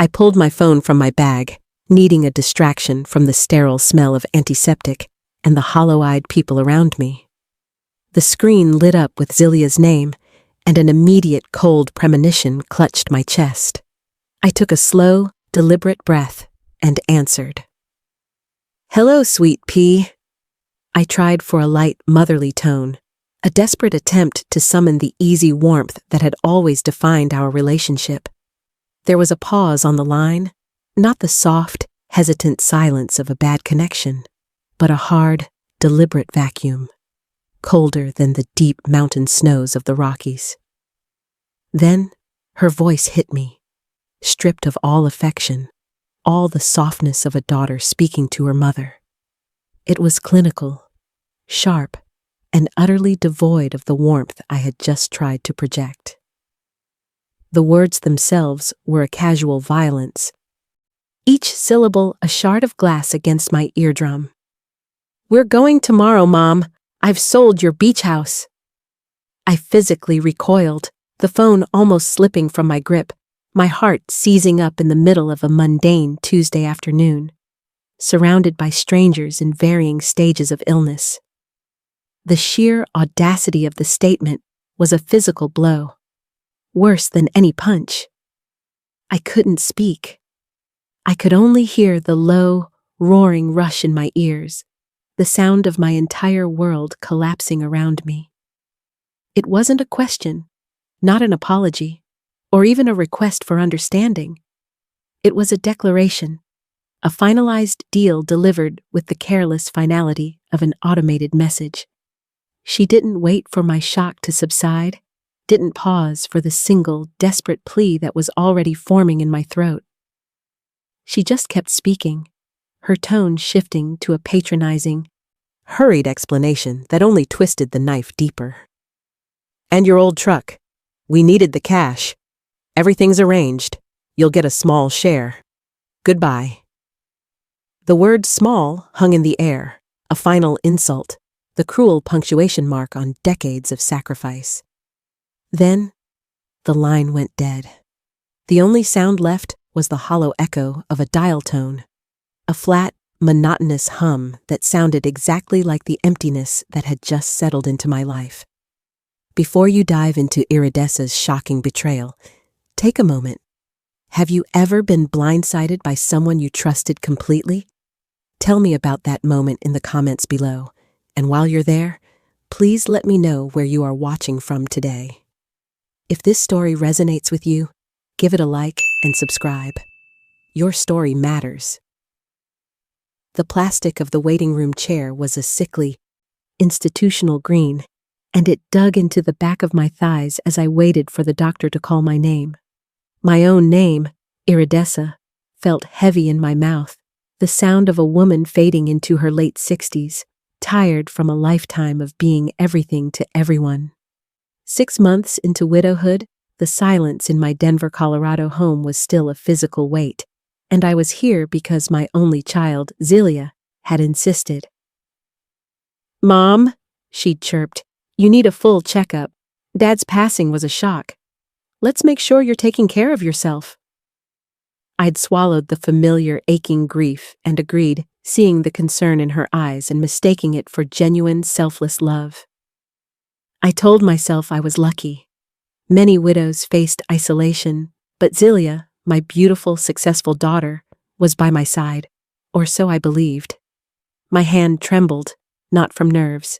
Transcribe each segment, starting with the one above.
I pulled my phone from my bag, needing a distraction from the sterile smell of antiseptic and the hollow-eyed people around me. The screen lit up with Zilia's name, and an immediate cold premonition clutched my chest. I took a slow, deliberate breath and answered. "Hello, sweet pea." I tried for a light, motherly tone, a desperate attempt to summon the easy warmth that had always defined our relationship. There was a pause on the line, not the soft, hesitant silence of a bad connection, but a hard, deliberate vacuum, colder than the deep mountain snows of the Rockies. Then, her voice hit me, stripped of all affection, all the softness of a daughter speaking to her mother. It was clinical, sharp, and utterly devoid of the warmth I had just tried to project. The words themselves were a casual violence, each syllable a shard of glass against my eardrum. "We're going tomorrow, Mom. I've sold your beach house." I physically recoiled, the phone almost slipping from my grip, my heart seizing up in the middle of a mundane Tuesday afternoon, surrounded by strangers in varying stages of illness. The sheer audacity of the statement was a physical blow, worse than any punch. I couldn't speak. I could only hear the low, roaring rush in my ears, the sound of my entire world collapsing around me. It wasn't a question, not an apology, or even a request for understanding. It was a declaration, a finalized deal delivered with the careless finality of an automated message. She didn't wait for my shock to subside, didn't pause for the single, desperate plea that was already forming in my throat. She just kept speaking, her tone shifting to a patronizing, hurried explanation that only twisted the knife deeper. "And your old truck. We needed the cash. Everything's arranged. You'll get a small share. Goodbye." The word small hung in the air, a final insult, the cruel punctuation mark on decades of sacrifice. Then, the line went dead. The only sound left was the hollow echo of a dial tone, a flat, monotonous hum that sounded exactly like the emptiness that had just settled into my life. Before you dive into Iridessa's shocking betrayal, take a moment. Have you ever been blindsided by someone you trusted completely? Tell me about that moment in the comments below, and while you're there, please let me know where you are watching from today. If this story resonates with you, give it a like and subscribe. Your story matters. The plastic of the waiting room chair was a sickly, institutional green, and it dug into the back of my thighs as I waited for the doctor to call my name. My own name, Iridessa, felt heavy in my mouth, the sound of a woman fading into her late 60s, tired from a lifetime of being everything to everyone. 6 months into widowhood, the silence in my Denver, Colorado home was still a physical weight, and I was here because my only child, Zilia, had insisted. "Mom," she'd chirped, "you need a full checkup. Dad's passing was a shock. Let's make sure you're taking care of yourself." I'd swallowed the familiar aching grief and agreed, seeing the concern in her eyes and mistaking it for genuine, selfless love. I told myself I was lucky. Many widows faced isolation, but Zilia, my beautiful, successful daughter, was by my side, or so I believed. My hand trembled, not from nerves,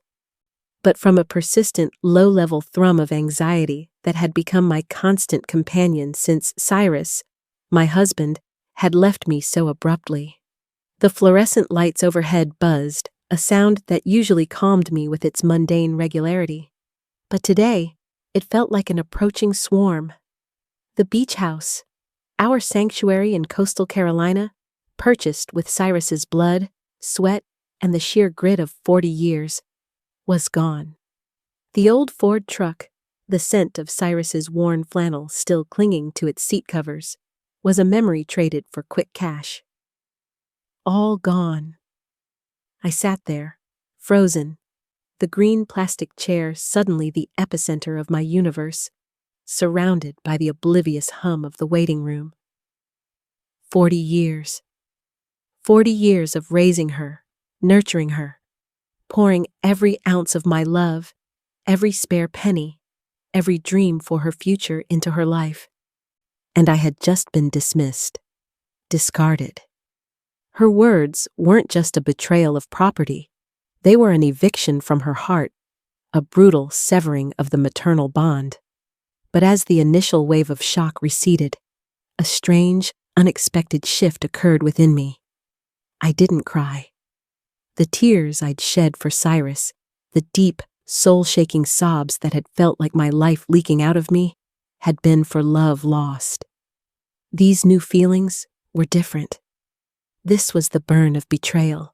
but from a persistent, low-level thrum of anxiety that had become my constant companion since Cyrus, my husband, had left me so abruptly. The fluorescent lights overhead buzzed, a sound that usually calmed me with its mundane regularity. But today, it felt like an approaching swarm. The beach house, our sanctuary in coastal Carolina, purchased with Cyrus's blood, sweat, and the sheer grit of 40 years, was gone. The old Ford truck, the scent of Cyrus's worn flannel still clinging to its seat covers, was a memory traded for quick cash. All gone. I sat there, frozen, the green plastic chair suddenly the epicenter of my universe, surrounded by the oblivious hum of the waiting room. 40 years. 40 years of raising her, nurturing her, pouring every ounce of my love, every spare penny, every dream for her future into her life. And I had just been dismissed, discarded. Her words weren't just a betrayal of property. They were an eviction from her heart, a brutal severing of the maternal bond. But as the initial wave of shock receded, a strange, unexpected shift occurred within me. I didn't cry. The tears I'd shed for Cyrus, the deep, soul-shaking sobs that had felt like my life leaking out of me, had been for love lost. These new feelings were different. This was the burn of betrayal,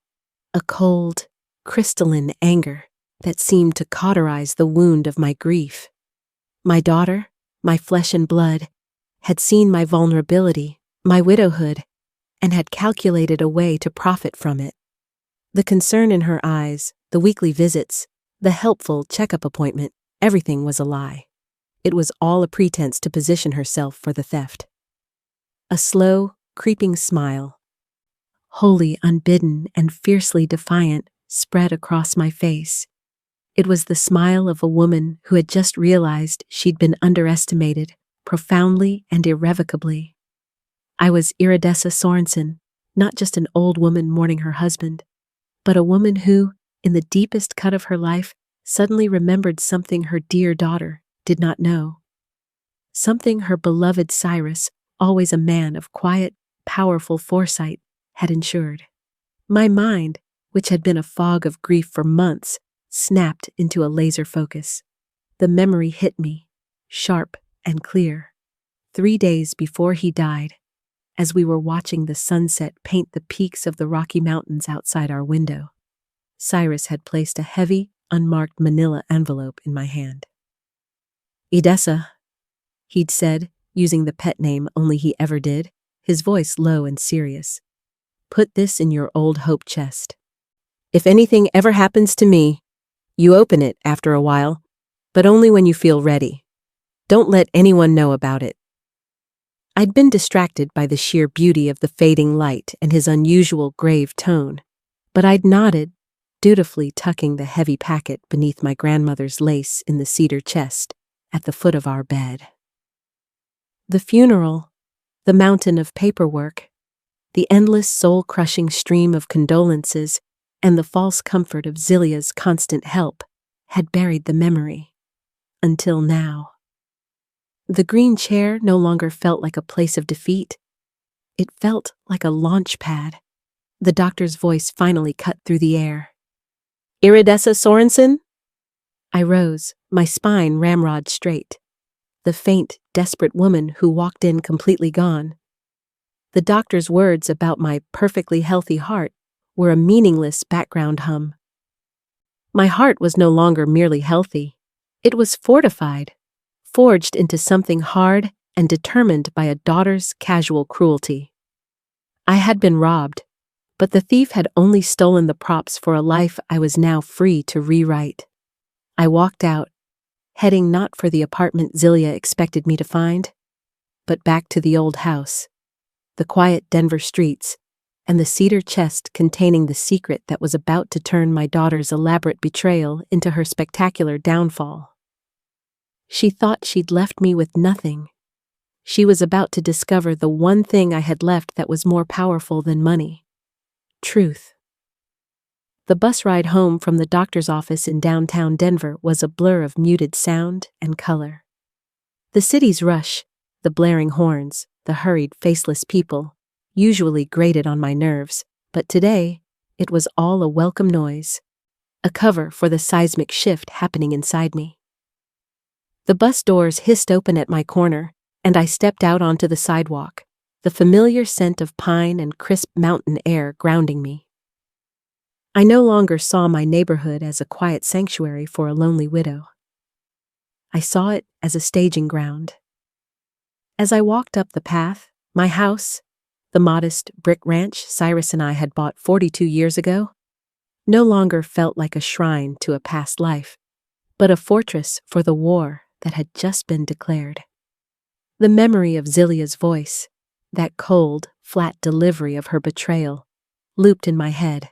a cold, crystalline anger that seemed to cauterize the wound of my grief. My daughter, my flesh and blood, had seen my vulnerability, my widowhood, and had calculated a way to profit from it. The concern in her eyes, the weekly visits, the helpful checkup appointment, everything was a lie. It was all a pretense to position herself for the theft. A slow, creeping smile, wholly unbidden and fiercely defiant, spread across my face. It was the smile of a woman who had just realized she'd been underestimated, profoundly and irrevocably. I was Iridessa Sorensen, not just an old woman mourning her husband, but a woman who, in the deepest cut of her life, suddenly remembered something her dear daughter did not know. Something her beloved Cyrus, always a man of quiet, powerful foresight, had ensured. My mind, which had been a fog of grief for months, snapped into a laser focus. The memory hit me, sharp and clear. 3 days before he died, as we were watching the sunset paint the peaks of the Rocky Mountains outside our window, Cyrus had placed a heavy, unmarked manila envelope in my hand. "Edessa," he'd said, using the pet name only he ever did, his voice low and serious. "Put this in your old hope chest. If anything ever happens to me, you open it after a while, but only when you feel ready. Don't let anyone know about it." I'd been distracted by the sheer beauty of the fading light and his unusual grave tone, but I'd nodded, dutifully tucking the heavy packet beneath my grandmother's lace in the cedar chest at the foot of our bed. The funeral, the mountain of paperwork, the endless soul-crushing stream of condolences, and the false comfort of Zilia's constant help had buried the memory. Until now. The green chair no longer felt like a place of defeat. It felt like a launch pad. The doctor's voice finally cut through the air. "Iridessa Sorensen?" I rose, my spine ramrod straight. The faint, desperate woman who walked in completely gone. The doctor's words about my perfectly healthy heart were a meaningless background hum. My heart was no longer merely healthy. It was fortified, forged into something hard and determined by a daughter's casual cruelty. I had been robbed, but the thief had only stolen the props for a life I was now free to rewrite. I walked out, heading not for the apartment Zilia expected me to find, but back to the old house, the quiet Denver streets, and the cedar chest containing the secret that was about to turn my daughter's elaborate betrayal into her spectacular downfall. She thought she'd left me with nothing. She was about to discover the one thing I had left that was more powerful than money: truth. The bus ride home from the doctor's office in downtown Denver was a blur of muted sound and color. The city's rush, the blaring horns, the hurried, faceless people, usually grated on my nerves, but today it was all a welcome noise, a cover for the seismic shift happening inside me. The bus doors hissed open at my corner, and I stepped out onto the sidewalk, the familiar scent of pine and crisp mountain air grounding me. I no longer saw my neighborhood as a quiet sanctuary for a lonely widow. I saw it as a staging ground. As I walked up the path, my house, the modest brick ranch Cyrus and I had bought 42 years ago, no longer felt like a shrine to a past life, but a fortress for the war that had just been declared. The memory of Zilia's voice, that cold, flat delivery of her betrayal looped in my head,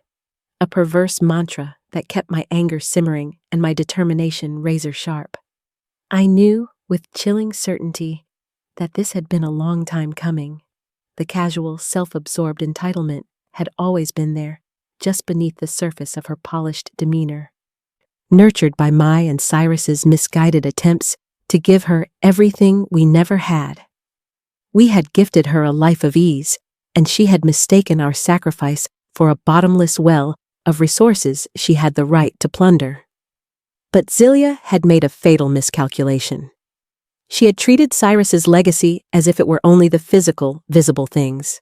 a perverse mantra that kept my anger simmering and my determination razor-sharp. I knew with chilling certainty that this had been a long time coming. The casual, self-absorbed entitlement had always been there, just beneath the surface of her polished demeanor. Nurtured by my and Cyrus's misguided attempts to give her everything we never had. We had gifted her a life of ease, and she had mistaken our sacrifice for a bottomless well of resources she had the right to plunder. But Zelia had made a fatal miscalculation. She had treated Cyrus's legacy as if it were only the physical, visible things.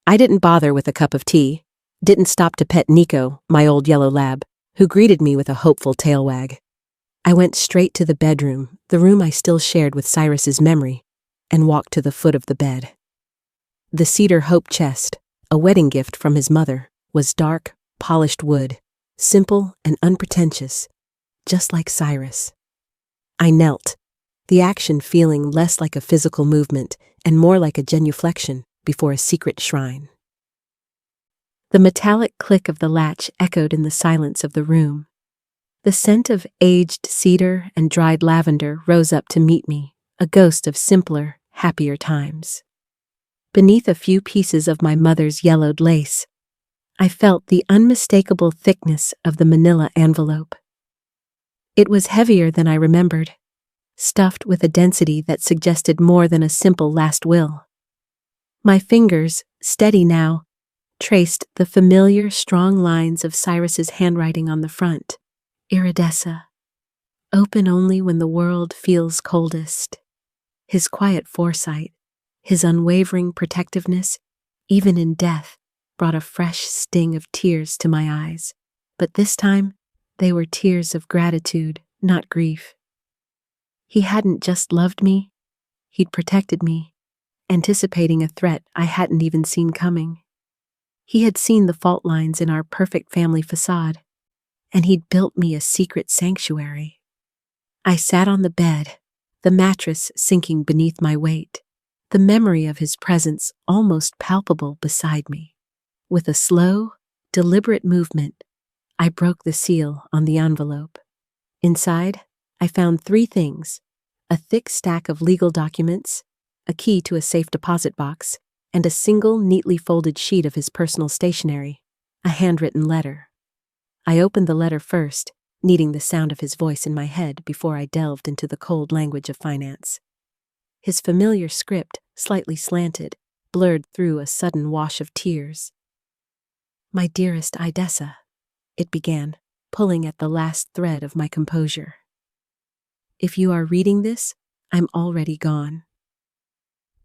I didn't bother with a cup of tea, didn't stop to pet Nico, my old yellow lab, who greeted me with a hopeful tail wag. I went straight to the bedroom, the room I still shared with Cyrus's memory, and walked to the foot of the bed. The cedar hope chest, a wedding gift from his mother, was dark, polished wood, simple and unpretentious, just like Cyrus. I knelt, the action feeling less like a physical movement and more like a genuflection before a secret shrine. The metallic click of the latch echoed in the silence of the room. The scent of aged cedar and dried lavender rose up to meet me, a ghost of simpler, happier times. Beneath a few pieces of my mother's yellowed lace, I felt the unmistakable thickness of the manila envelope. It was heavier than I remembered, stuffed with a density that suggested more than a simple last will. My fingers, steady now, traced the familiar strong lines of Cyrus's handwriting on the front. Iridessa, open only when the world feels coldest. His quiet foresight, his unwavering protectiveness, even in death, brought a fresh sting of tears to my eyes. But this time, they were tears of gratitude, not grief. He hadn't just loved me, he'd protected me, anticipating a threat I hadn't even seen coming. He had seen the fault lines in our perfect family facade, and he'd built me a secret sanctuary. I sat on the bed, the mattress sinking beneath my weight, the memory of his presence almost palpable beside me. With a slow, deliberate movement, I broke the seal on the envelope. Inside, I found 3 things: a thick stack of legal documents, a key to a safe deposit box, and a single neatly folded sheet of his personal stationery, a handwritten letter. I opened the letter first, needing the sound of his voice in my head before I delved into the cold language of finance. His familiar script, slightly slanted, blurred through a sudden wash of tears. "My dearest Idessa," it began, pulling at the last thread of my composure. "If you are reading this, I'm already gone.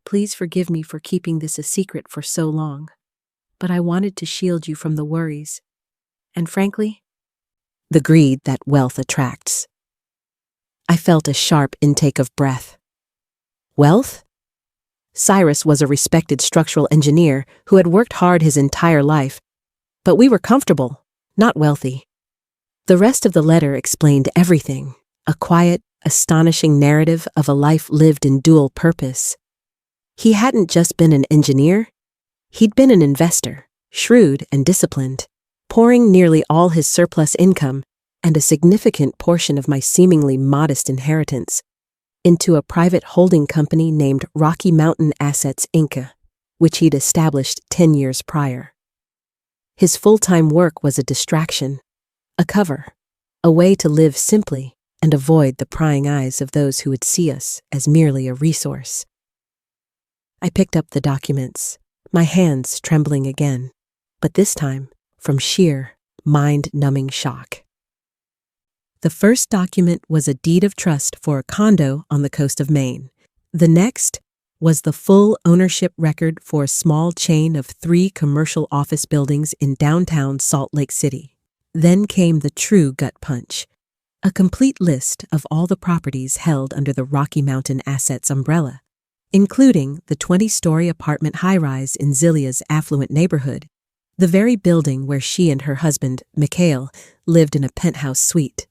Please forgive me for keeping this a secret for so long, but I wanted to shield you from the worries, and frankly, the greed that wealth attracts." I felt a sharp intake of breath. Wealth? Cyrus was a respected structural engineer who had worked hard his entire life, but we were comfortable, not wealthy. The rest of the letter explained everything, a quiet, astonishing narrative of a life lived in dual purpose. He hadn't just been an engineer, he'd been an investor, shrewd and disciplined, pouring nearly all his surplus income and a significant portion of my seemingly modest inheritance into a private holding company named Rocky Mountain Assets Inc., which he'd established 10 years prior. His full-time work was a distraction, a cover, a way to live simply and avoid the prying eyes of those who would see us as merely a resource. I picked up the documents, my hands trembling again, but this time from sheer, mind-numbing shock. The first document was a deed of trust for a condo on the coast of Maine. The next was the full ownership record for a small chain of 3 commercial office buildings in downtown Salt Lake City. Then came the true gut punch, a complete list of all the properties held under the Rocky Mountain Assets umbrella, including the 20-story apartment high-rise in Zelia's affluent neighborhood, the very building where she and her husband, Mikhail, lived in a penthouse suite.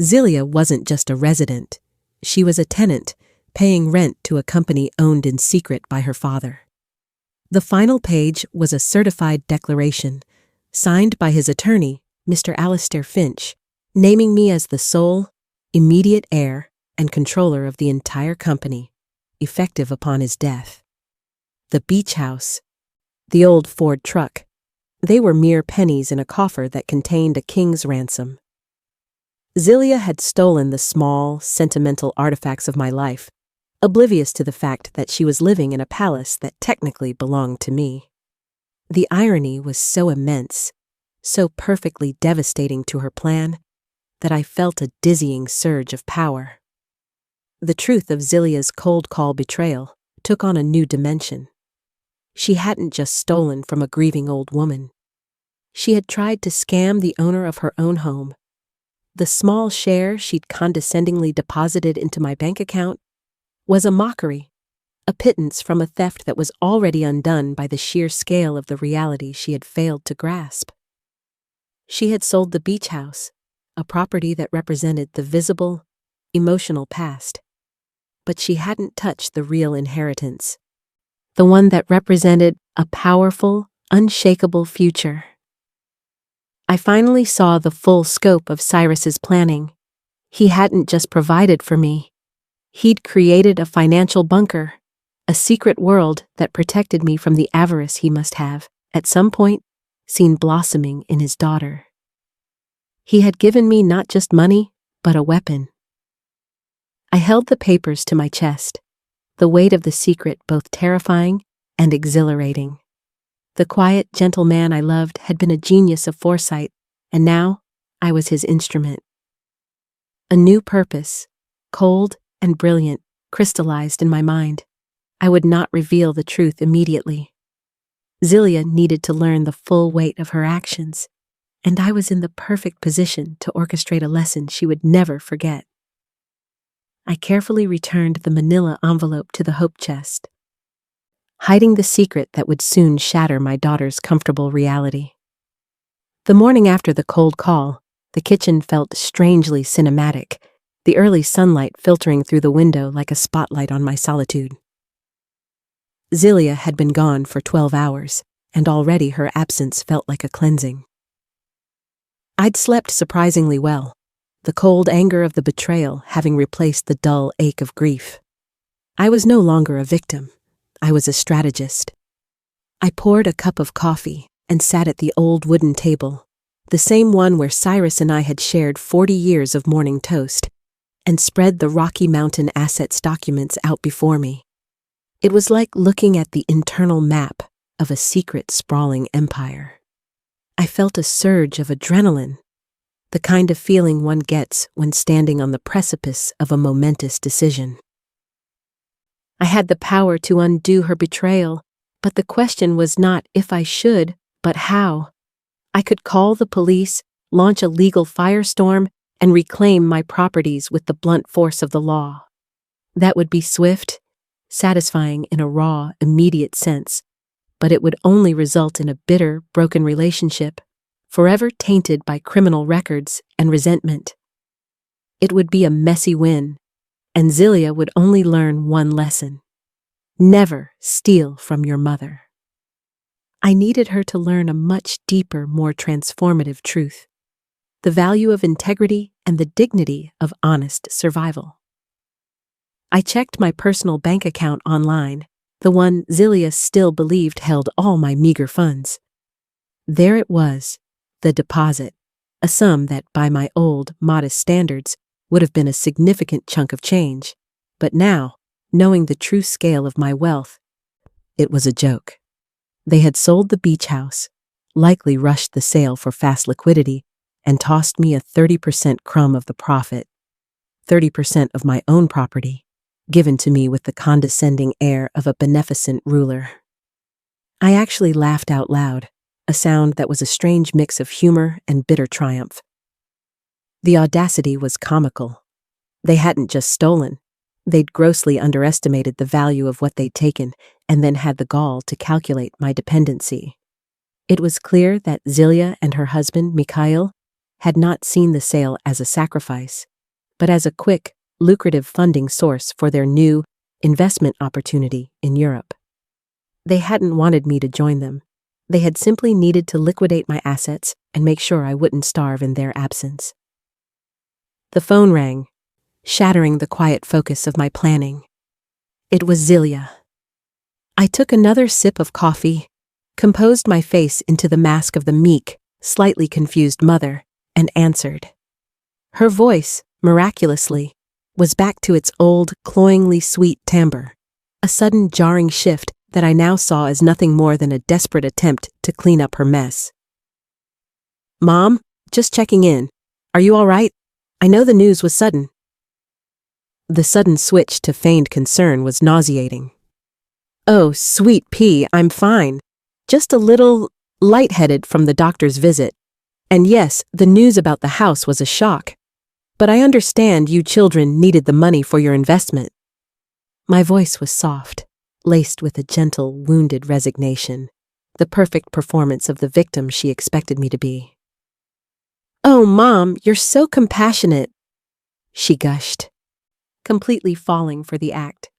Zelia wasn't just a resident. She was a tenant, paying rent to a company owned in secret by her father. The final page was a certified declaration, signed by his attorney, Mr. Alistair Finch, naming me as the sole, immediate heir and controller of the entire company, effective upon his death. The beach house, the old Ford truck, they were mere pennies in a coffer that contained a king's ransom. Zelia had stolen the small, sentimental artifacts of my life, oblivious to the fact that she was living in a palace that technically belonged to me. The irony was so immense, so perfectly devastating to her plan, that I felt a dizzying surge of power. The truth of Zelia's cold call betrayal took on a new dimension. She hadn't just stolen from a grieving old woman. She had tried to scam the owner of her own home. The small share she'd condescendingly deposited into my bank account was a mockery, a pittance from a theft that was already undone by the sheer scale of the reality she had failed to grasp. She had sold the beach house, a property that represented the visible, emotional past. But she hadn't touched the real inheritance, the one that represented a powerful, unshakable future. I finally saw the full scope of Cyrus's planning. He hadn't just provided for me. He'd created a financial bunker, a secret world that protected me from the avarice he must have, at some point, seen blossoming in his daughter. He had given me not just money, but a weapon. I held the papers to my chest, the weight of the secret both terrifying and exhilarating. The quiet, gentle man I loved had been a genius of foresight, and now I was his instrument. A new purpose, cold and brilliant, crystallized in my mind. I would not reveal the truth immediately. Zelia needed to learn the full weight of her actions, and I was in the perfect position to orchestrate a lesson she would never forget. I carefully returned the manila envelope to the hope chest, hiding the secret that would soon shatter my daughter's comfortable reality. The morning after the cold call, the kitchen felt strangely cinematic, the early sunlight filtering through the window like a spotlight on my solitude. Zelia had been gone for 12 hours, and already her absence felt like a cleansing. I'd slept surprisingly well, the cold anger of the betrayal having replaced the dull ache of grief. I was no longer a victim. I was a strategist. I poured a cup of coffee and sat at the old wooden table, the same one where Cyrus and I had shared 40 years of morning toast, and spread the Rocky Mountain assets documents out before me. It was like looking at the internal map of a secret, sprawling empire. I felt a surge of adrenaline, the kind of feeling one gets when standing on the precipice of a momentous decision. I had the power to undo her betrayal, but the question was not if I should, but how. I could call the police, launch a legal firestorm, and reclaim my properties with the blunt force of the law. That would be swift, satisfying in a raw, immediate sense, but it would only result in a bitter, broken relationship, forever tainted by criminal records and resentment. It would be a messy win, and Zelia would only learn one lesson: never steal from your mother. I needed her to learn a much deeper, more transformative truth: the value of integrity and the dignity of honest survival. I checked my personal bank account online, the one Zelia still believed held all my meager funds. There it was, the deposit, a sum that, by my old, modest standards, would have been a significant chunk of change. But now, knowing the true scale of my wealth, it was a joke. They had sold the beach house, likely rushed the sale for fast liquidity, and tossed me a 30% crumb of the profit, 30% of my own property, given to me with the condescending air of a beneficent ruler. I actually laughed out loud, a sound that was a strange mix of humor and bitter triumph. The audacity was comical. They hadn't just stolen. They'd grossly underestimated the value of what they'd taken and then had the gall to calculate my dependency. It was clear that Zelia and her husband, Mikhail, had not seen the sale as a sacrifice, but as a quick, lucrative funding source for their new investment opportunity in Europe. They hadn't wanted me to join them. They had simply needed to liquidate my assets and make sure I wouldn't starve in their absence. The phone rang, shattering the quiet focus of my planning. It was Zelia. I took another sip of coffee, composed my face into the mask of the meek, slightly confused mother, and answered. Her voice, miraculously, was back to its old, cloyingly sweet timbre, a sudden jarring shift that I now saw as nothing more than a desperate attempt to clean up her mess. "Mom, just checking in. Are you all right? I know the news was sudden." The sudden switch to feigned concern was nauseating. "Oh, sweet pea, I'm fine. Just a little lightheaded from the doctor's visit. And yes, the news about the house was a shock. But I understand you children needed the money for your investment." My voice was soft, laced with a gentle, wounded resignation, the perfect performance of the victim she expected me to be. "Oh, Mom, you're so compassionate," she gushed, completely falling for the act.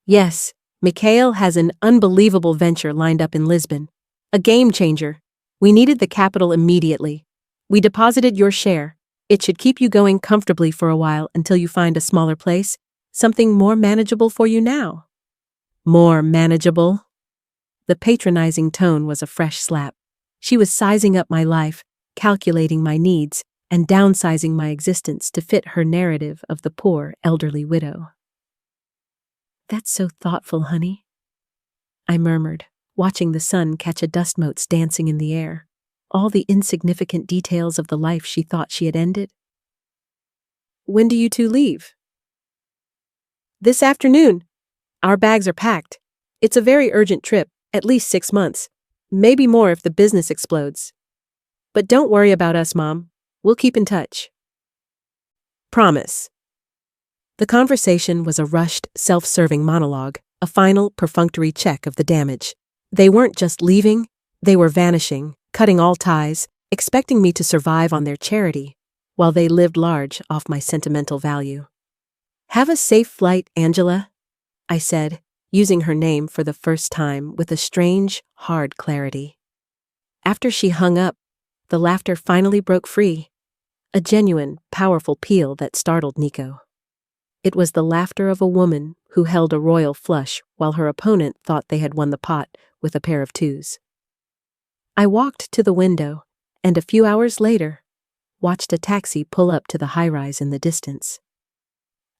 "Yes, Mikhail has an unbelievable venture lined up in Lisbon. A game changer. We needed the capital immediately. We deposited your share. It should keep you going comfortably for a while until you find a smaller place, something more manageable for you now." More manageable? The patronizing tone was a fresh slap. She was sizing up my life, calculating my needs, and downsizing my existence to fit her narrative of the poor, elderly widow. "That's so thoughtful, honey," I murmured, watching the sun catch a dust motes dancing in the air, all the insignificant details of the life she thought she had ended. "When do you two leave?" "This afternoon. Our bags are packed. It's a very urgent trip, at least 6 months, maybe more if the business explodes. But don't worry about us, Mom. We'll keep in touch." "Promise." The conversation was a rushed, self-serving monologue, a final, perfunctory check of the damage. They weren't just leaving, they were vanishing, cutting all ties, expecting me to survive on their charity, while they lived large off my sentimental value. "Have a safe flight, Angela," I said, using her name for the first time with a strange, hard clarity. After she hung up, the laughter finally broke free, a genuine, powerful peal that startled Nico. It was the laughter of a woman who held a royal flush while her opponent thought they had won the pot with a pair of twos. I walked to the window, and a few hours later, watched a taxi pull up to the high-rise in the distance.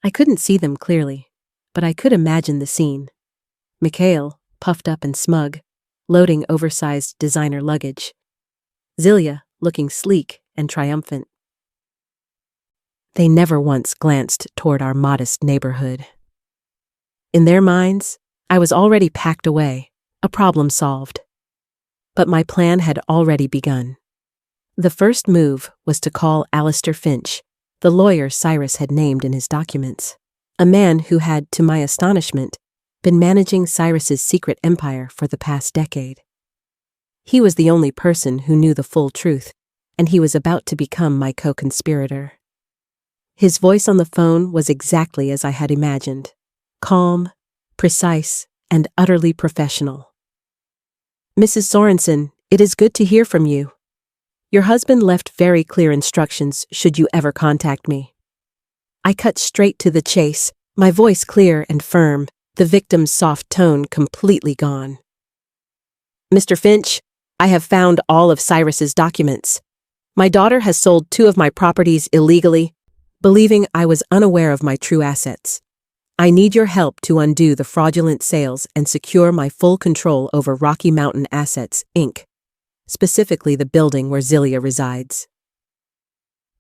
I couldn't see them clearly, but I could imagine the scene. Mikhail, puffed up and smug, loading oversized designer luggage. Zelia, looking sleek and triumphant. They never once glanced toward our modest neighborhood. In their minds, I was already packed away, a problem solved. But my plan had already begun. The first move was to call Alistair Finch, the lawyer Cyrus had named in his documents, a man who had, to my astonishment, been managing Cyrus's secret empire for the past decade. He was the only person who knew the full truth, and he was about to become my co-conspirator. His voice on the phone was exactly as I had imagined, calm, precise, and utterly professional. "Mrs. Sorensen, it is good to hear from you. Your husband left very clear instructions should you ever contact me." I cut straight to the chase, my voice clear and firm, the victim's soft tone completely gone. "Mr. Finch, I have found all of Cyrus's documents. My daughter has sold 2 of my properties illegally, believing I was unaware of my true assets. I need your help to undo the fraudulent sales and secure my full control over Rocky Mountain Assets, Inc., specifically the building where Zelia resides."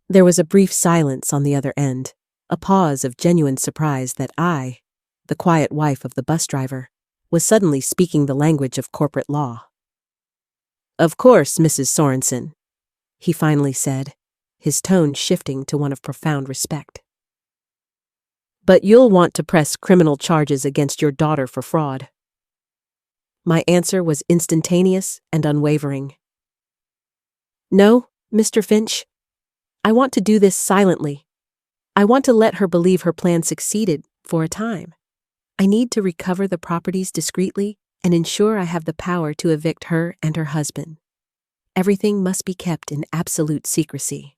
There was a brief silence on the other end, a pause of genuine surprise that I, the quiet wife of the bus driver, was suddenly speaking the language of corporate law. "Of course, Mrs. Sorensen," he finally said, his tone shifting to one of profound respect. "But you'll want to press criminal charges against your daughter for fraud." My answer was instantaneous and unwavering. "No, Mr. Finch. I want to do this silently. I want to let her believe her plan succeeded for a time. I need to recover the properties discreetly and ensure I have the power to evict her and her husband. Everything must be kept in absolute secrecy.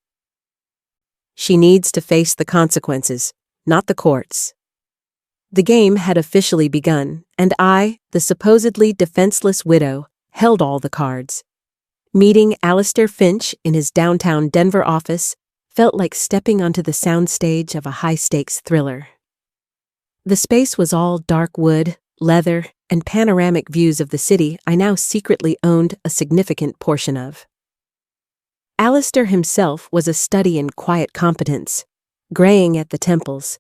She needs to face the consequences, not the courts. The game had officially begun, and I, the supposedly defenseless widow, held all the cards. Meeting Alistair Finch in his downtown Denver office felt like stepping onto the soundstage of a high-stakes thriller. The space was all dark wood, leather, and panoramic views of the city I now secretly owned a significant portion of. Alistair himself was a study in quiet competence, graying at the temples,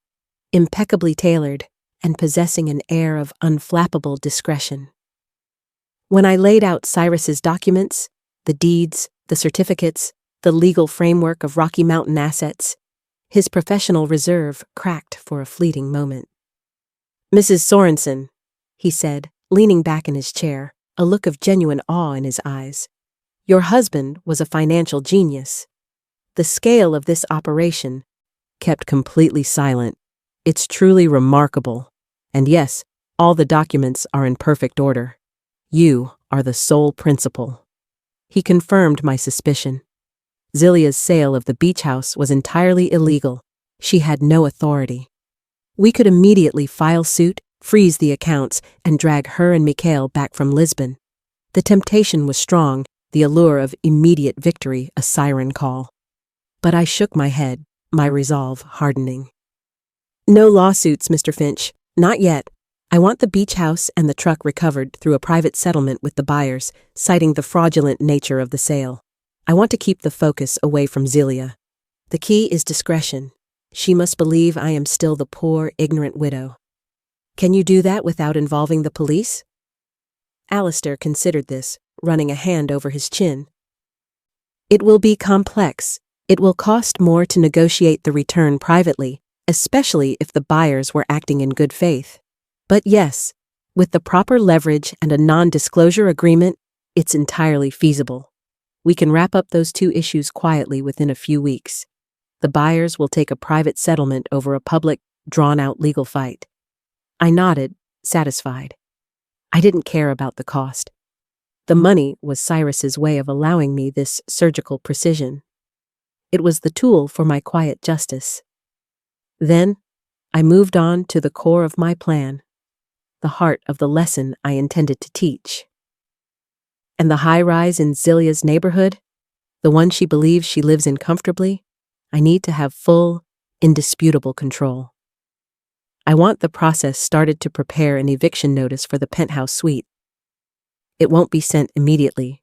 impeccably tailored, and possessing an air of unflappable discretion. When I laid out Cyrus's documents, the deeds, the certificates, the legal framework of Rocky Mountain assets, his professional reserve cracked for a fleeting moment. "Mrs. Sorensen," he said, leaning back in his chair, a look of genuine awe in his eyes. "Your husband was a financial genius. The scale of this operation," kept completely silent. "It's truly remarkable. And yes, all the documents are in perfect order. You are the sole principal." He confirmed my suspicion. Zilia's sale of the beach house was entirely illegal. She had no authority. We could immediately file suit, freeze the accounts, and drag her and Mikhail back from Lisbon. The temptation was strong, the allure of immediate victory a siren call. But I shook my head, my resolve hardening. "No lawsuits, Mr. Finch. Not yet. I want the beach house and the truck recovered through a private settlement with the buyers, citing the fraudulent nature of the sale. I want to keep the focus away from Zilia. The key is discretion. She must believe I am still the poor, ignorant widow. Can you do that without involving the police?" Alistair considered this, running a hand over his chin. "It will be complex. It will cost more to negotiate the return privately, especially if the buyers were acting in good faith. But yes, with the proper leverage and a non-disclosure agreement, it's entirely feasible. We can wrap up those two issues quietly within a few weeks. The buyers will take a private settlement over a public, drawn-out legal fight." I nodded, satisfied. I didn't care about the cost. The money was Cyrus's way of allowing me this surgical precision. It was the tool for my quiet justice. Then, I moved on to the core of my plan, the heart of the lesson I intended to teach. And the high-rise in Zilia's neighborhood, the one she believes she lives in comfortably, I need to have full, indisputable control. I want the process started to prepare an eviction notice for the penthouse suite. It won't be sent immediately.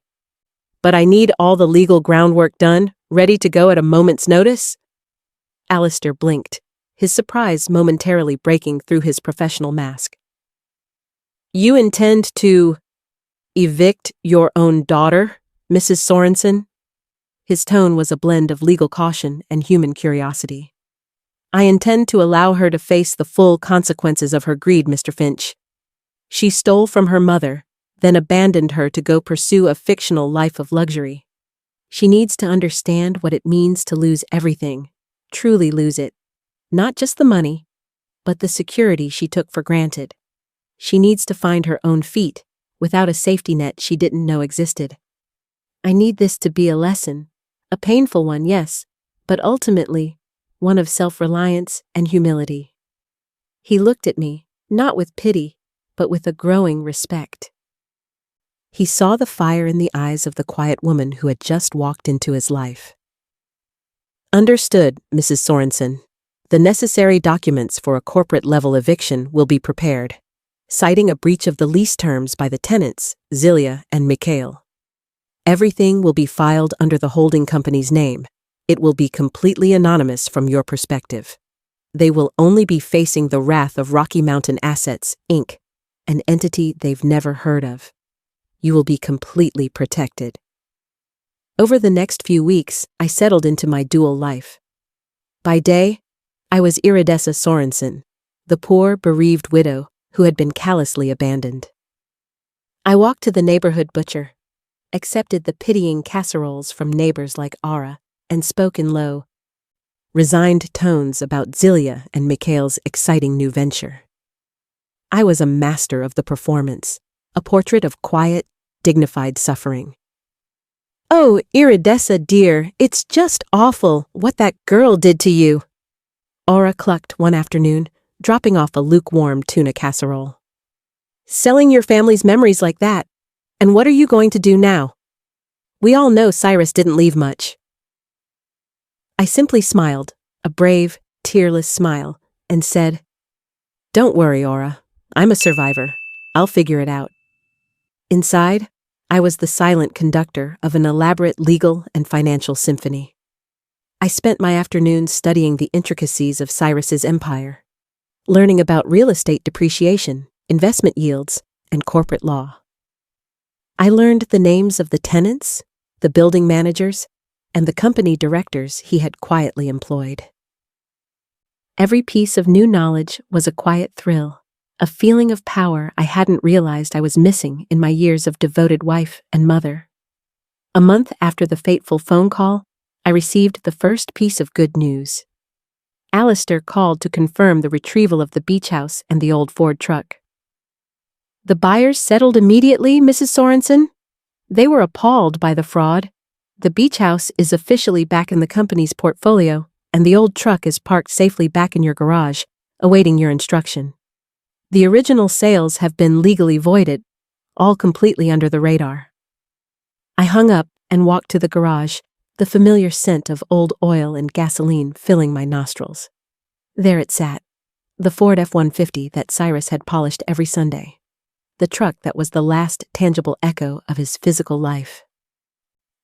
But I need all the legal groundwork done, ready to go at a moment's notice. Alistair blinked, his surprise momentarily breaking through his professional mask. "You intend to evict your own daughter, Mrs. Sorensen?" His tone was a blend of legal caution and human curiosity. "I intend to allow her to face the full consequences of her greed, Mr. Finch. She stole from her mother, then abandoned her to go pursue a fictional life of luxury. She needs to understand what it means to lose everything, truly lose it. Not just the money, but the security she took for granted. She needs to find her own feet, without a safety net she didn't know existed. I need this to be a lesson, a painful one, yes, but ultimately, one of self-reliance and humility." He looked at me, not with pity, but with a growing respect. He saw the fire in the eyes of the quiet woman who had just walked into his life. "Understood, Mrs. Sorensen. The necessary documents for a corporate-level eviction will be prepared, citing a breach of the lease terms by the tenants, Zilia and Mikhail. Everything will be filed under the holding company's name. It will be completely anonymous from your perspective. They will only be facing the wrath of Rocky Mountain Assets, Inc., an entity they've never heard of. You will be completely protected." Over the next few weeks, I settled into my dual life. By day, I was Iridessa Sorensen, the poor, bereaved widow who had been callously abandoned. I walked to the neighborhood butcher, accepted the pitying casseroles from neighbors like Ara, and spoke in low, resigned tones about Zilia and Mikhail's exciting new venture. I was a master of the performance, a portrait of quiet, dignified suffering. "Oh, Iridessa dear, it's just awful what that girl did to you," Aura clucked one afternoon, dropping off a lukewarm tuna casserole. "Selling your family's memories like that. And what are you going to do now? We all know Cyrus didn't leave much." I simply smiled, a brave, tearless smile, and said, "Don't worry, Aura. I'm a survivor. I'll figure it out." Inside, I was the silent conductor of an elaborate legal and financial symphony. I spent my afternoons studying the intricacies of Cyrus's empire, learning about real estate depreciation, investment yields, and corporate law. I learned the names of the tenants, the building managers, and the company directors he had quietly employed. Every piece of new knowledge was a quiet thrill, a feeling of power I hadn't realized I was missing in my years of devoted wife and mother. A month after the fateful phone call, I received the first piece of good news. Alistair called to confirm the retrieval of the beach house and the old Ford truck. "The buyers settled immediately, Mrs. Sorensen? They were appalled by the fraud. The beach house is officially back in the company's portfolio, and the old truck is parked safely back in your garage, awaiting your instruction. The original sales have been legally voided, all completely under the radar." I hung up and walked to the garage, the familiar scent of old oil and gasoline filling my nostrils. There it sat, the Ford F-150 that Cyrus had polished every Sunday. The truck that was the last tangible echo of his physical life.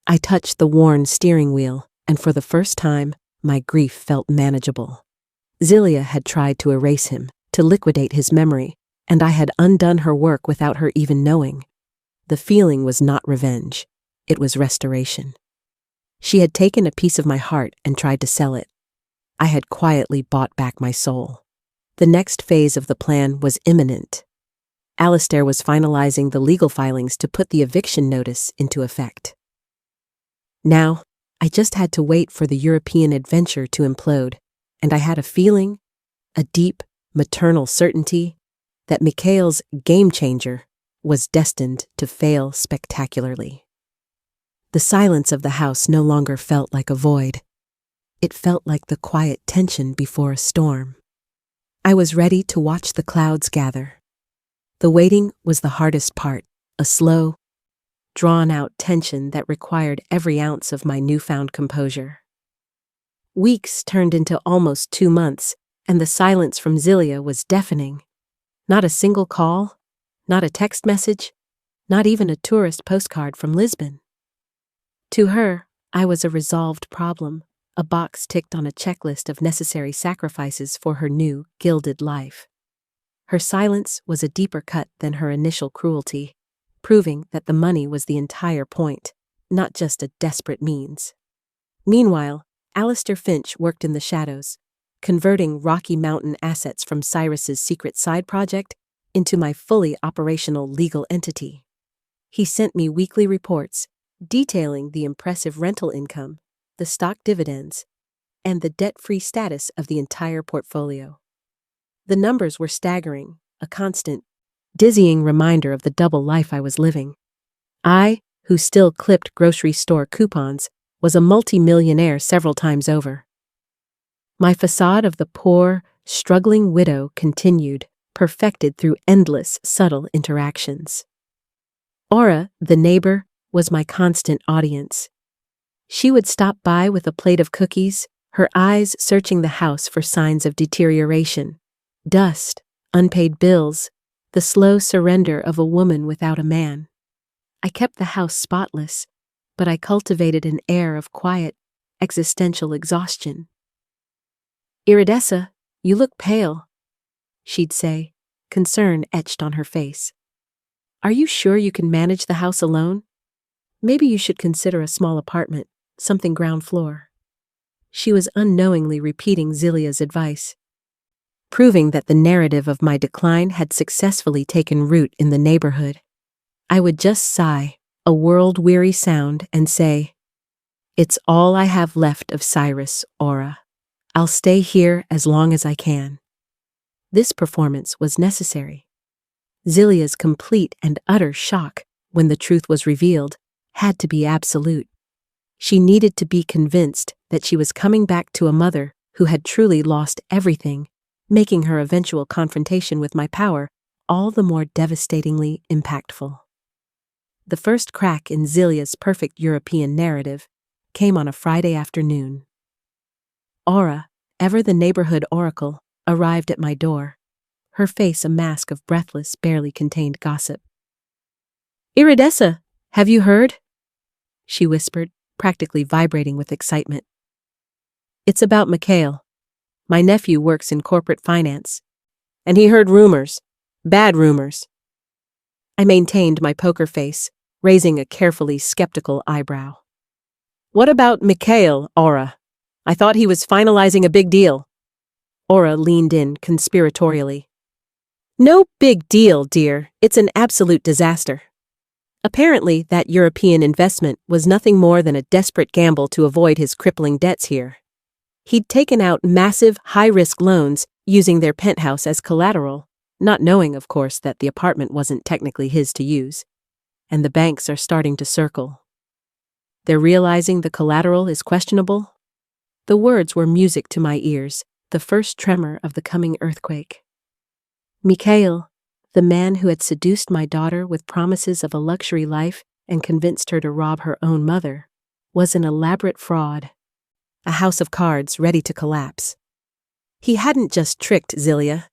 I touched the worn steering wheel, and for the first time, my grief felt manageable. Zilia had tried to erase him, to liquidate his memory, and I had undone her work without her even knowing. The feeling was not revenge. It was restoration. She had taken a piece of my heart and tried to sell it. I had quietly bought back my soul. The next phase of the plan was imminent. Alistair was finalizing the legal filings to put the eviction notice into effect. Now, I just had to wait for the European adventure to implode, and I had a feeling, a deep, maternal certainty, that Mikhail's game changer was destined to fail spectacularly. The silence of the house no longer felt like a void. It felt like the quiet tension before a storm. I was ready to watch the clouds gather. The waiting was the hardest part, a slow, drawn-out tension that required every ounce of my newfound composure. Weeks turned into almost 2 months, and the silence from Zilia was deafening. Not a single call, not a text message, not even a tourist postcard from Lisbon. To her, I was a resolved problem, a box ticked on a checklist of necessary sacrifices for her new, gilded life. Her silence was a deeper cut than her initial cruelty, proving that the money was the entire point, not just a desperate means. Meanwhile, Alistair Finch worked in the shadows, converting Rocky Mountain assets from Cyrus's secret side project into my fully operational legal entity. He sent me weekly reports detailing the impressive rental income, the stock dividends, and the debt-free status of the entire portfolio. The numbers were staggering, a constant, dizzying reminder of the double life I was living. I, who still clipped grocery store coupons, was a multi-millionaire several times over. My facade of the poor, struggling widow continued, perfected through endless, subtle interactions. Aura, the neighbor, was my constant audience. She would stop by with a plate of cookies, her eyes searching the house for signs of deterioration. Dust, unpaid bills, the slow surrender of a woman without a man. I kept the house spotless, but I cultivated an air of quiet, existential exhaustion. "Iridessa, you look pale," she'd say, concern etched on her face. "Are you sure you can manage the house alone? Maybe you should consider a small apartment, something ground floor." She was unknowingly repeating Zilia's advice, proving that the narrative of my decline had successfully taken root in the neighborhood. I would just sigh, a world-weary sound, and say, "It's all I have left of Cyrus, Aura. I'll stay here as long as I can." This performance was necessary. Zilia's complete and utter shock when the truth was revealed had to be absolute. She needed to be convinced that she was coming back to a mother who had truly lost everything, making her eventual confrontation with my power all the more devastatingly impactful. The first crack in Zilia's perfect European narrative came on a Friday afternoon. Aura, ever the neighborhood oracle, arrived at my door, her face a mask of breathless, barely contained gossip. "Iridessa, have you heard?" she whispered, practically vibrating with excitement. "It's about Mikhail. My nephew works in corporate finance, and he heard rumors, bad rumors." I maintained my poker face, raising a carefully skeptical eyebrow. "What about Mikhail, Aura? I thought he was finalizing a big deal." Aura leaned in conspiratorially. "No big deal, dear. It's an absolute disaster. Apparently, that European investment was nothing more than a desperate gamble to avoid his crippling debts here. He'd taken out massive, high-risk loans using their penthouse as collateral, not knowing, of course, that the apartment wasn't technically his to use. And the banks are starting to circle. They're realizing the collateral is questionable." The words were music to my ears, the first tremor of the coming earthquake. Mikhail, the man who had seduced my daughter with promises of a luxury life and convinced her to rob her own mother, was an elaborate fraud, a house of cards ready to collapse. He hadn't just tricked Zilia.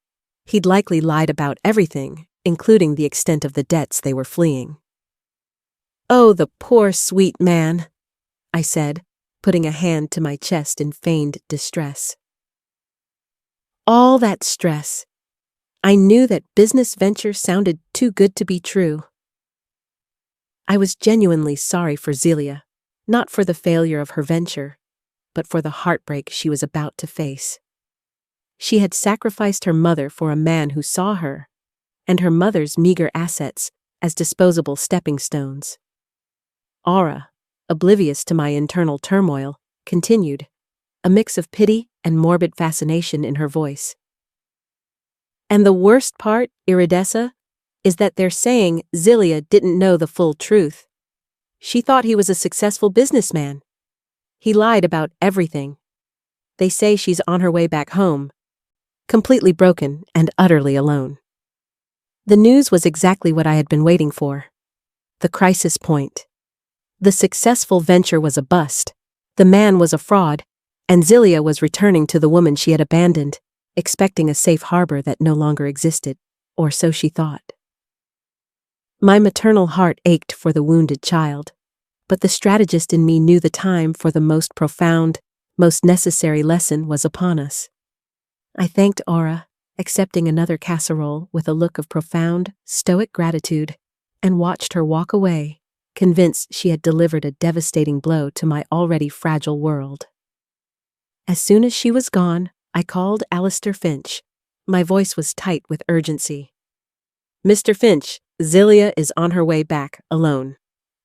He'd likely lied about everything, including the extent of the debts they were fleeing. "Oh, the poor, sweet man," I said, putting a hand to my chest in feigned distress. All that stress. I knew that business venture sounded too good to be true. I was genuinely sorry for Zilia, not for the failure of her venture, but for the heartbreak she was about to face. She had sacrificed her mother for a man who saw her, and her mother's meager assets, as disposable stepping stones. Aura, oblivious to my internal turmoil, continued, a mix of pity and morbid fascination in her voice. "And the worst part, Iridessa, is that they're saying Zilia didn't know the full truth. She thought he was a successful businessman. He lied about everything. They say she's on her way back home, completely broken and utterly alone." The news was exactly what I had been waiting for. The crisis point. The successful venture was a bust, the man was a fraud, and Zilia was returning to the woman she had abandoned, expecting a safe harbor that no longer existed, or so she thought. My maternal heart ached for the wounded child, but the strategist in me knew the time for the most profound, most necessary lesson was upon us. I thanked Aura, accepting another casserole with a look of profound, stoic gratitude, and watched her walk away, convinced she had delivered a devastating blow to my already fragile world. As soon as she was gone, I called Alistair Finch. My voice was tight with urgency. "Mr. Finch, Zilia is on her way back, alone.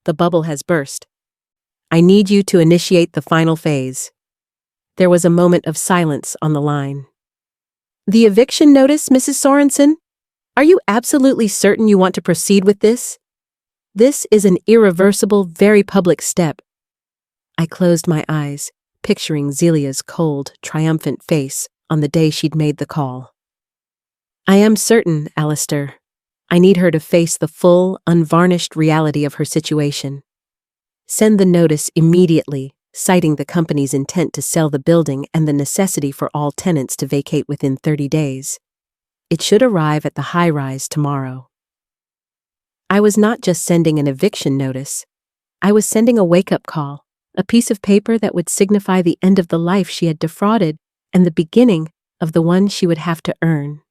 The bubble has burst. I need you to initiate the final phase." There was a moment of silence on the line. "The eviction notice, Mrs. Sorensen? Are you absolutely certain you want to proceed with this? This is an irreversible, very public step." I closed my eyes, picturing Zilia's cold, triumphant face on the day she'd made the call. "I am certain, Alistair. I need her to face the full, unvarnished reality of her situation. Send the notice immediately, citing the company's intent to sell the building and the necessity for all tenants to vacate within 30 days. It should arrive at the high-rise tomorrow." I was not just sending an eviction notice. I was sending a wake-up call, a piece of paper that would signify the end of the life she had defrauded and the beginning of the one she would have to earn.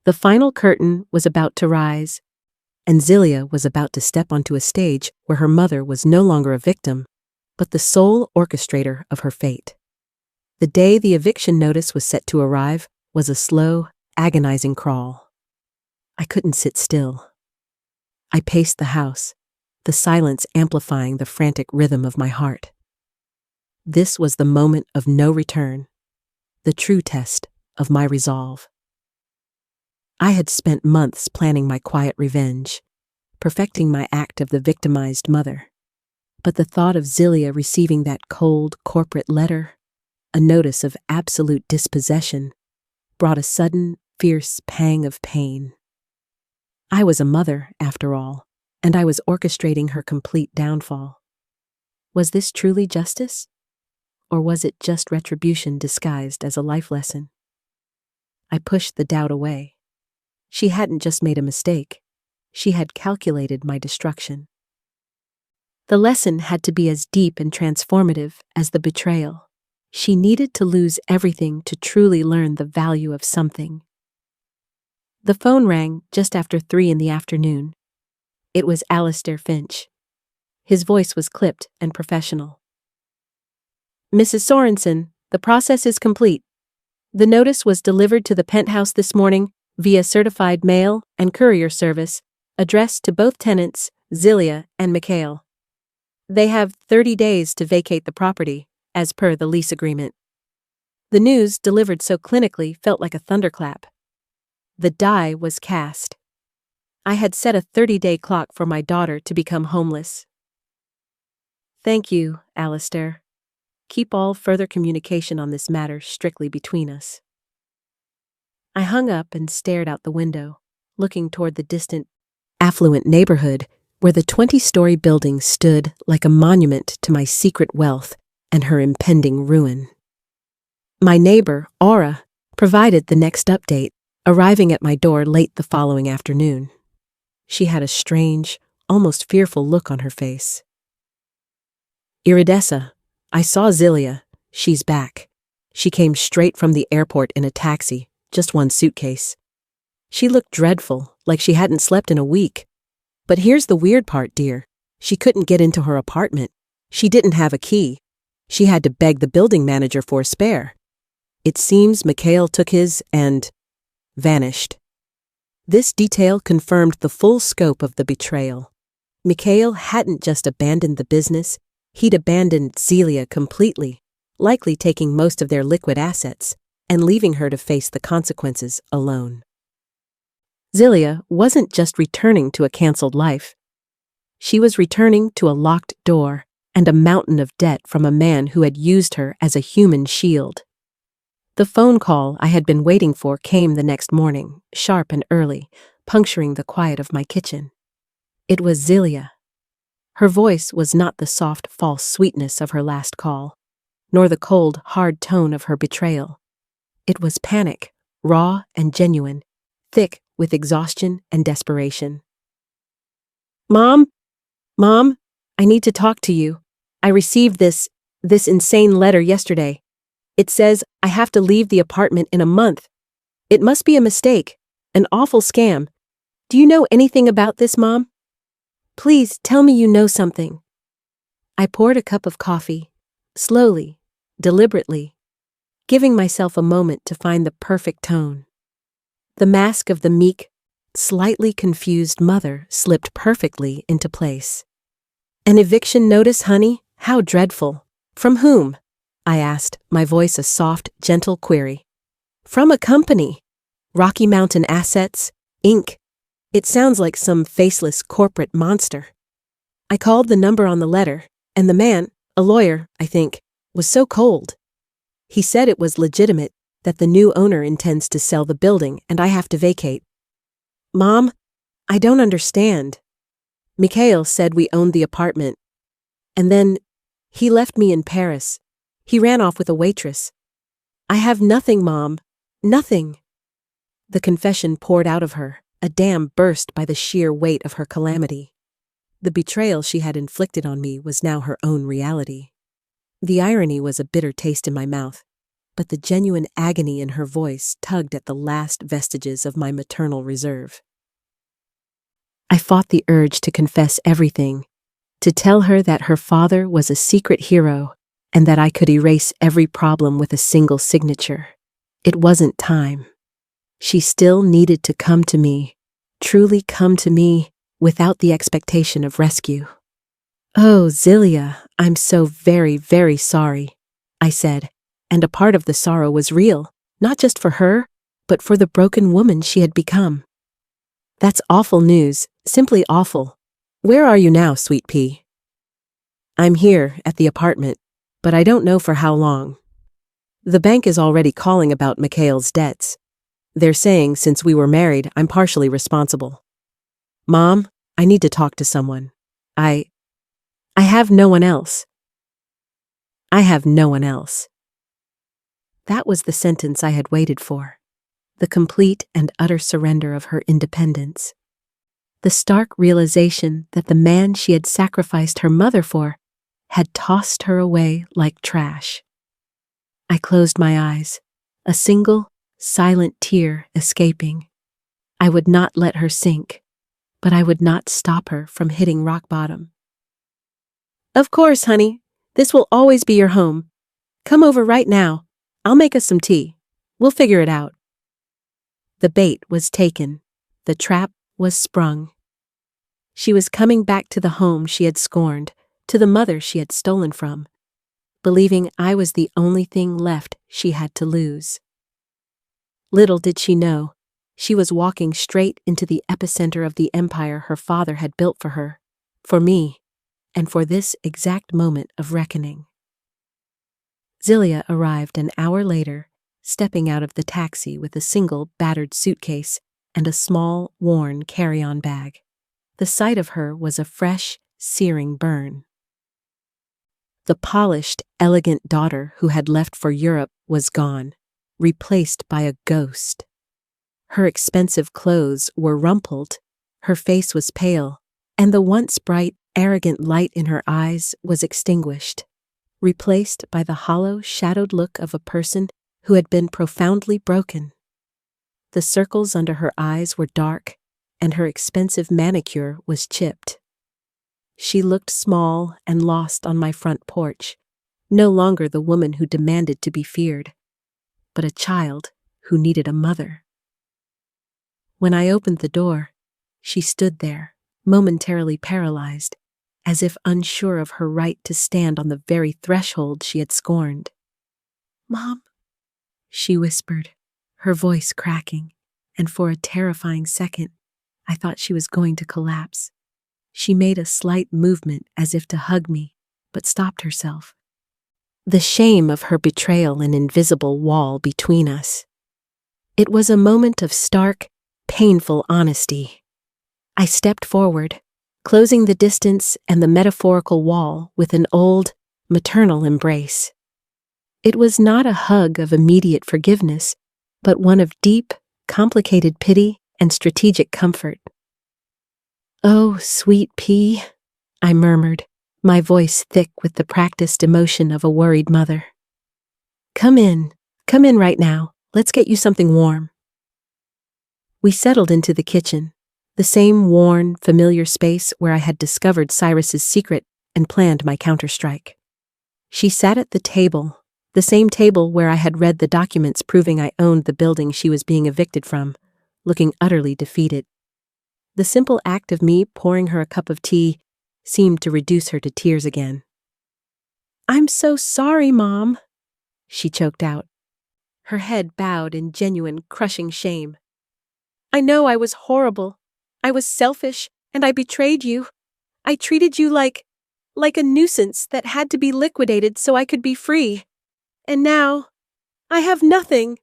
The final curtain was about to rise, and Zilia was about to step onto a stage where her mother was no longer a victim, but the sole orchestrator of her fate. The day the eviction notice was set to arrive was a slow, agonizing crawl. I couldn't sit still. I paced the house, the silence amplifying the frantic rhythm of my heart. This was the moment of no return, the true test of my resolve. I had spent months planning my quiet revenge, perfecting my act of the victimized mother. But the thought of Zelia receiving that cold corporate letter, a notice of absolute dispossession, brought a sudden, fierce pang of pain. I was a mother, after all, and I was orchestrating her complete downfall. Was this truly justice? Or was it just retribution disguised as a life lesson? I pushed the doubt away. She hadn't just made a mistake. She had calculated my destruction. The lesson had to be as deep and transformative as the betrayal. She needed to lose everything to truly learn the value of something. The phone rang just after 3 in the afternoon. It was Alistair Finch. His voice was clipped and professional. "Mrs. Sorensen, the process is complete. The notice was delivered to the penthouse this morning via certified mail and courier service, addressed to both tenants, Zelia and Mikhail. They have 30 days to vacate the property, as per the lease agreement." The news, delivered so clinically, felt like a thunderclap. The die was cast. I had set a 30-day clock for my daughter to become homeless. "Thank you, Alistair. Keep all further communication on this matter strictly between us." I hung up and stared out the window, looking toward the distant, affluent neighborhood where the 20-story building stood like a monument to my secret wealth and her impending ruin. My neighbor, Aura, provided the next update, arriving at my door late the following afternoon. She had a strange, almost fearful look on her face. "Iridessa, I saw Zelia. She's back. She came straight from the airport in a taxi, just one suitcase. She looked dreadful, like she hadn't slept in a week. But here's the weird part, dear. She couldn't get into her apartment. She didn't have a key. She had to beg the building manager for a spare. It seems Mikhail took his and vanished." This detail confirmed the full scope of the betrayal. Mikhail hadn't just abandoned the business, he'd abandoned Zelia completely, likely taking most of their liquid assets and leaving her to face the consequences alone. Zelia wasn't just returning to a canceled life. She was returning to a locked door and a mountain of debt from a man who had used her as a human shield. The phone call I had been waiting for came the next morning, sharp and early, puncturing the quiet of my kitchen. It was Zelia. Her voice was not the soft, false sweetness of her last call, nor the cold, hard tone of her betrayal. It was panic, raw and genuine, thick with exhaustion and desperation. Mom, I need to talk to you. I received this insane letter yesterday. It says I have to leave the apartment in a month. It must be a mistake, an awful scam. Do you know anything about this, Mom? Please tell me you know something." I poured a cup of coffee, slowly, deliberately, giving myself a moment to find the perfect tone. The mask of the meek, slightly confused mother slipped perfectly into place. "An eviction notice, honey? How dreadful. From whom?" I asked, my voice a soft, gentle query. "From a company. Rocky Mountain Assets, Inc. It sounds like some faceless corporate monster." I called the number on the letter, and the man, a lawyer, I think, was so cold. He said it was legitimate, that the new owner intends to sell the building and I have to vacate. "Mom, I don't understand. Mikhail said we owned the apartment. And then, he left me in Paris. He ran off with a waitress. I have nothing, Mom. Nothing." The confession poured out of her, a dam burst by the sheer weight of her calamity. The betrayal she had inflicted on me was now her own reality. The irony was a bitter taste in my mouth, but the genuine agony in her voice tugged at the last vestiges of my maternal reserve. I fought the urge to confess everything, to tell her that her father was a secret hero and that I could erase every problem with a single signature. It wasn't time. She still needed to come to me, truly come to me, without the expectation of rescue. "Oh, Zelia, I'm so very, very sorry," I said, and a part of the sorrow was real, not just for her, but for the broken woman she had become. That's awful news, simply awful. Where are you now, Sweet Pea? I'm here, at the apartment, but I don't know for how long. The bank is already calling about Mikhail's debts. They're saying since we were married, I'm partially responsible. Mom, I need to talk to someone. I have no one else. I have no one else. That was the sentence I had waited for. The complete and utter surrender of her independence. The stark realization that the man she had sacrificed her mother for had tossed her away like trash. I closed my eyes, a single, silent tear escaping. I would not let her sink, but I would not stop her from hitting rock bottom. Of course, honey. This will always be your home. Come over right now. I'll make us some tea. We'll figure it out. The bait was taken. The trap was sprung. She was coming back to the home she had scorned, to the mother she had stolen from, believing I was the only thing left she had to lose. Little did she know, she was walking straight into the epicenter of the empire her father had built for her, for me, and for this exact moment of reckoning. Zelia arrived an hour later, stepping out of the taxi with a single battered suitcase and a small, worn carry-on bag. The sight of her was a fresh, searing burn. The polished, elegant daughter who had left for Europe was gone, replaced by a ghost. Her expensive clothes were rumpled, her face was pale, and the once bright, arrogant light in her eyes was extinguished, replaced by the hollow, shadowed look of a person who had been profoundly broken. The circles under her eyes were dark, and her expensive manicure was chipped. She looked small and lost on my front porch, no longer the woman who demanded to be feared, but a child who needed a mother. When I opened the door, she stood there, momentarily paralyzed, as if unsure of her right to stand on the very threshold she had scorned. "Mom," she whispered, her voice cracking, and for a terrifying second, I thought she was going to collapse. She made a slight movement as if to hug me, but stopped herself. The shame of her betrayal an invisible wall between us. It was a moment of stark, painful honesty. I stepped forward, closing the distance and the metaphorical wall with an old, maternal embrace. It was not a hug of immediate forgiveness, but one of deep, complicated pity and strategic comfort. "Oh, Sweet Pea," I murmured, my voice thick with the practiced emotion of a worried mother. Come in right now. Let's get you something warm." We settled into the kitchen, the same worn, familiar space where I had discovered Cyrus's secret and planned my counterstrike. She sat at the table, the same table where I had read the documents proving I owned the building she was being evicted from, looking utterly defeated. The simple act of me pouring her a cup of tea seemed to reduce her to tears again. "I'm so sorry, Mom," she choked out, her head bowed in genuine, crushing shame. "I know I was horrible. I was selfish, and I betrayed you. I treated you like a nuisance that had to be liquidated so I could be free. And now, I have nothing."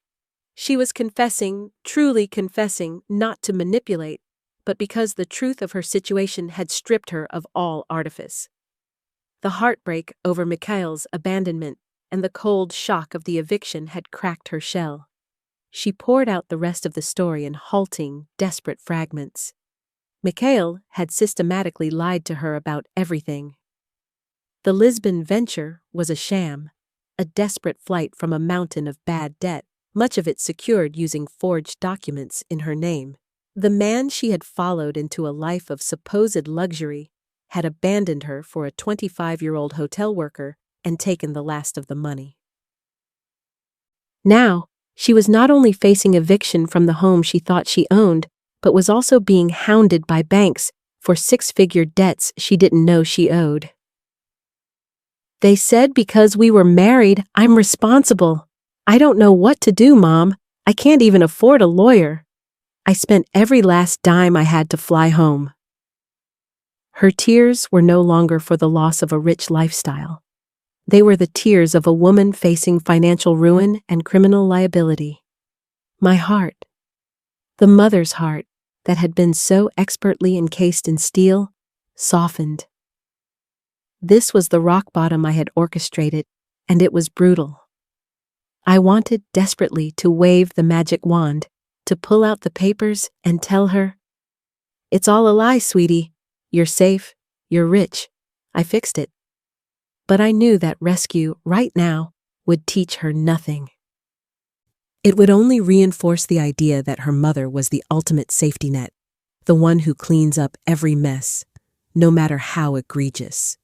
She was confessing, truly confessing, not to manipulate, but because the truth of her situation had stripped her of all artifice. The heartbreak over Mikhail's abandonment and the cold shock of the eviction had cracked her shell. She poured out the rest of the story in halting, desperate fragments. Mikhail had systematically lied to her about everything. The Lisbon venture was a sham, a desperate flight from a mountain of bad debt, much of it secured using forged documents in her name. The man she had followed into a life of supposed luxury had abandoned her for a 25-year-old hotel worker and taken the last of the money. Now, she was not only facing eviction from the home she thought she owned, but was also being hounded by banks for six-figure debts she didn't know she owed. "They said because we were married, I'm responsible. I don't know what to do, Mom. I can't even afford a lawyer. I spent every last dime I had to fly home." Her tears were no longer for the loss of a rich lifestyle. They were the tears of a woman facing financial ruin and criminal liability. My heart, the mother's heart that had been so expertly encased in steel, softened. This was the rock bottom I had orchestrated, and it was brutal. I wanted desperately to wave the magic wand, to pull out the papers and tell her, "It's all a lie, sweetie. You're safe, you're rich. I fixed it." But I knew that rescue, right now, would teach her nothing. It would only reinforce the idea that her mother was the ultimate safety net, the one who cleans up every mess, no matter how egregious.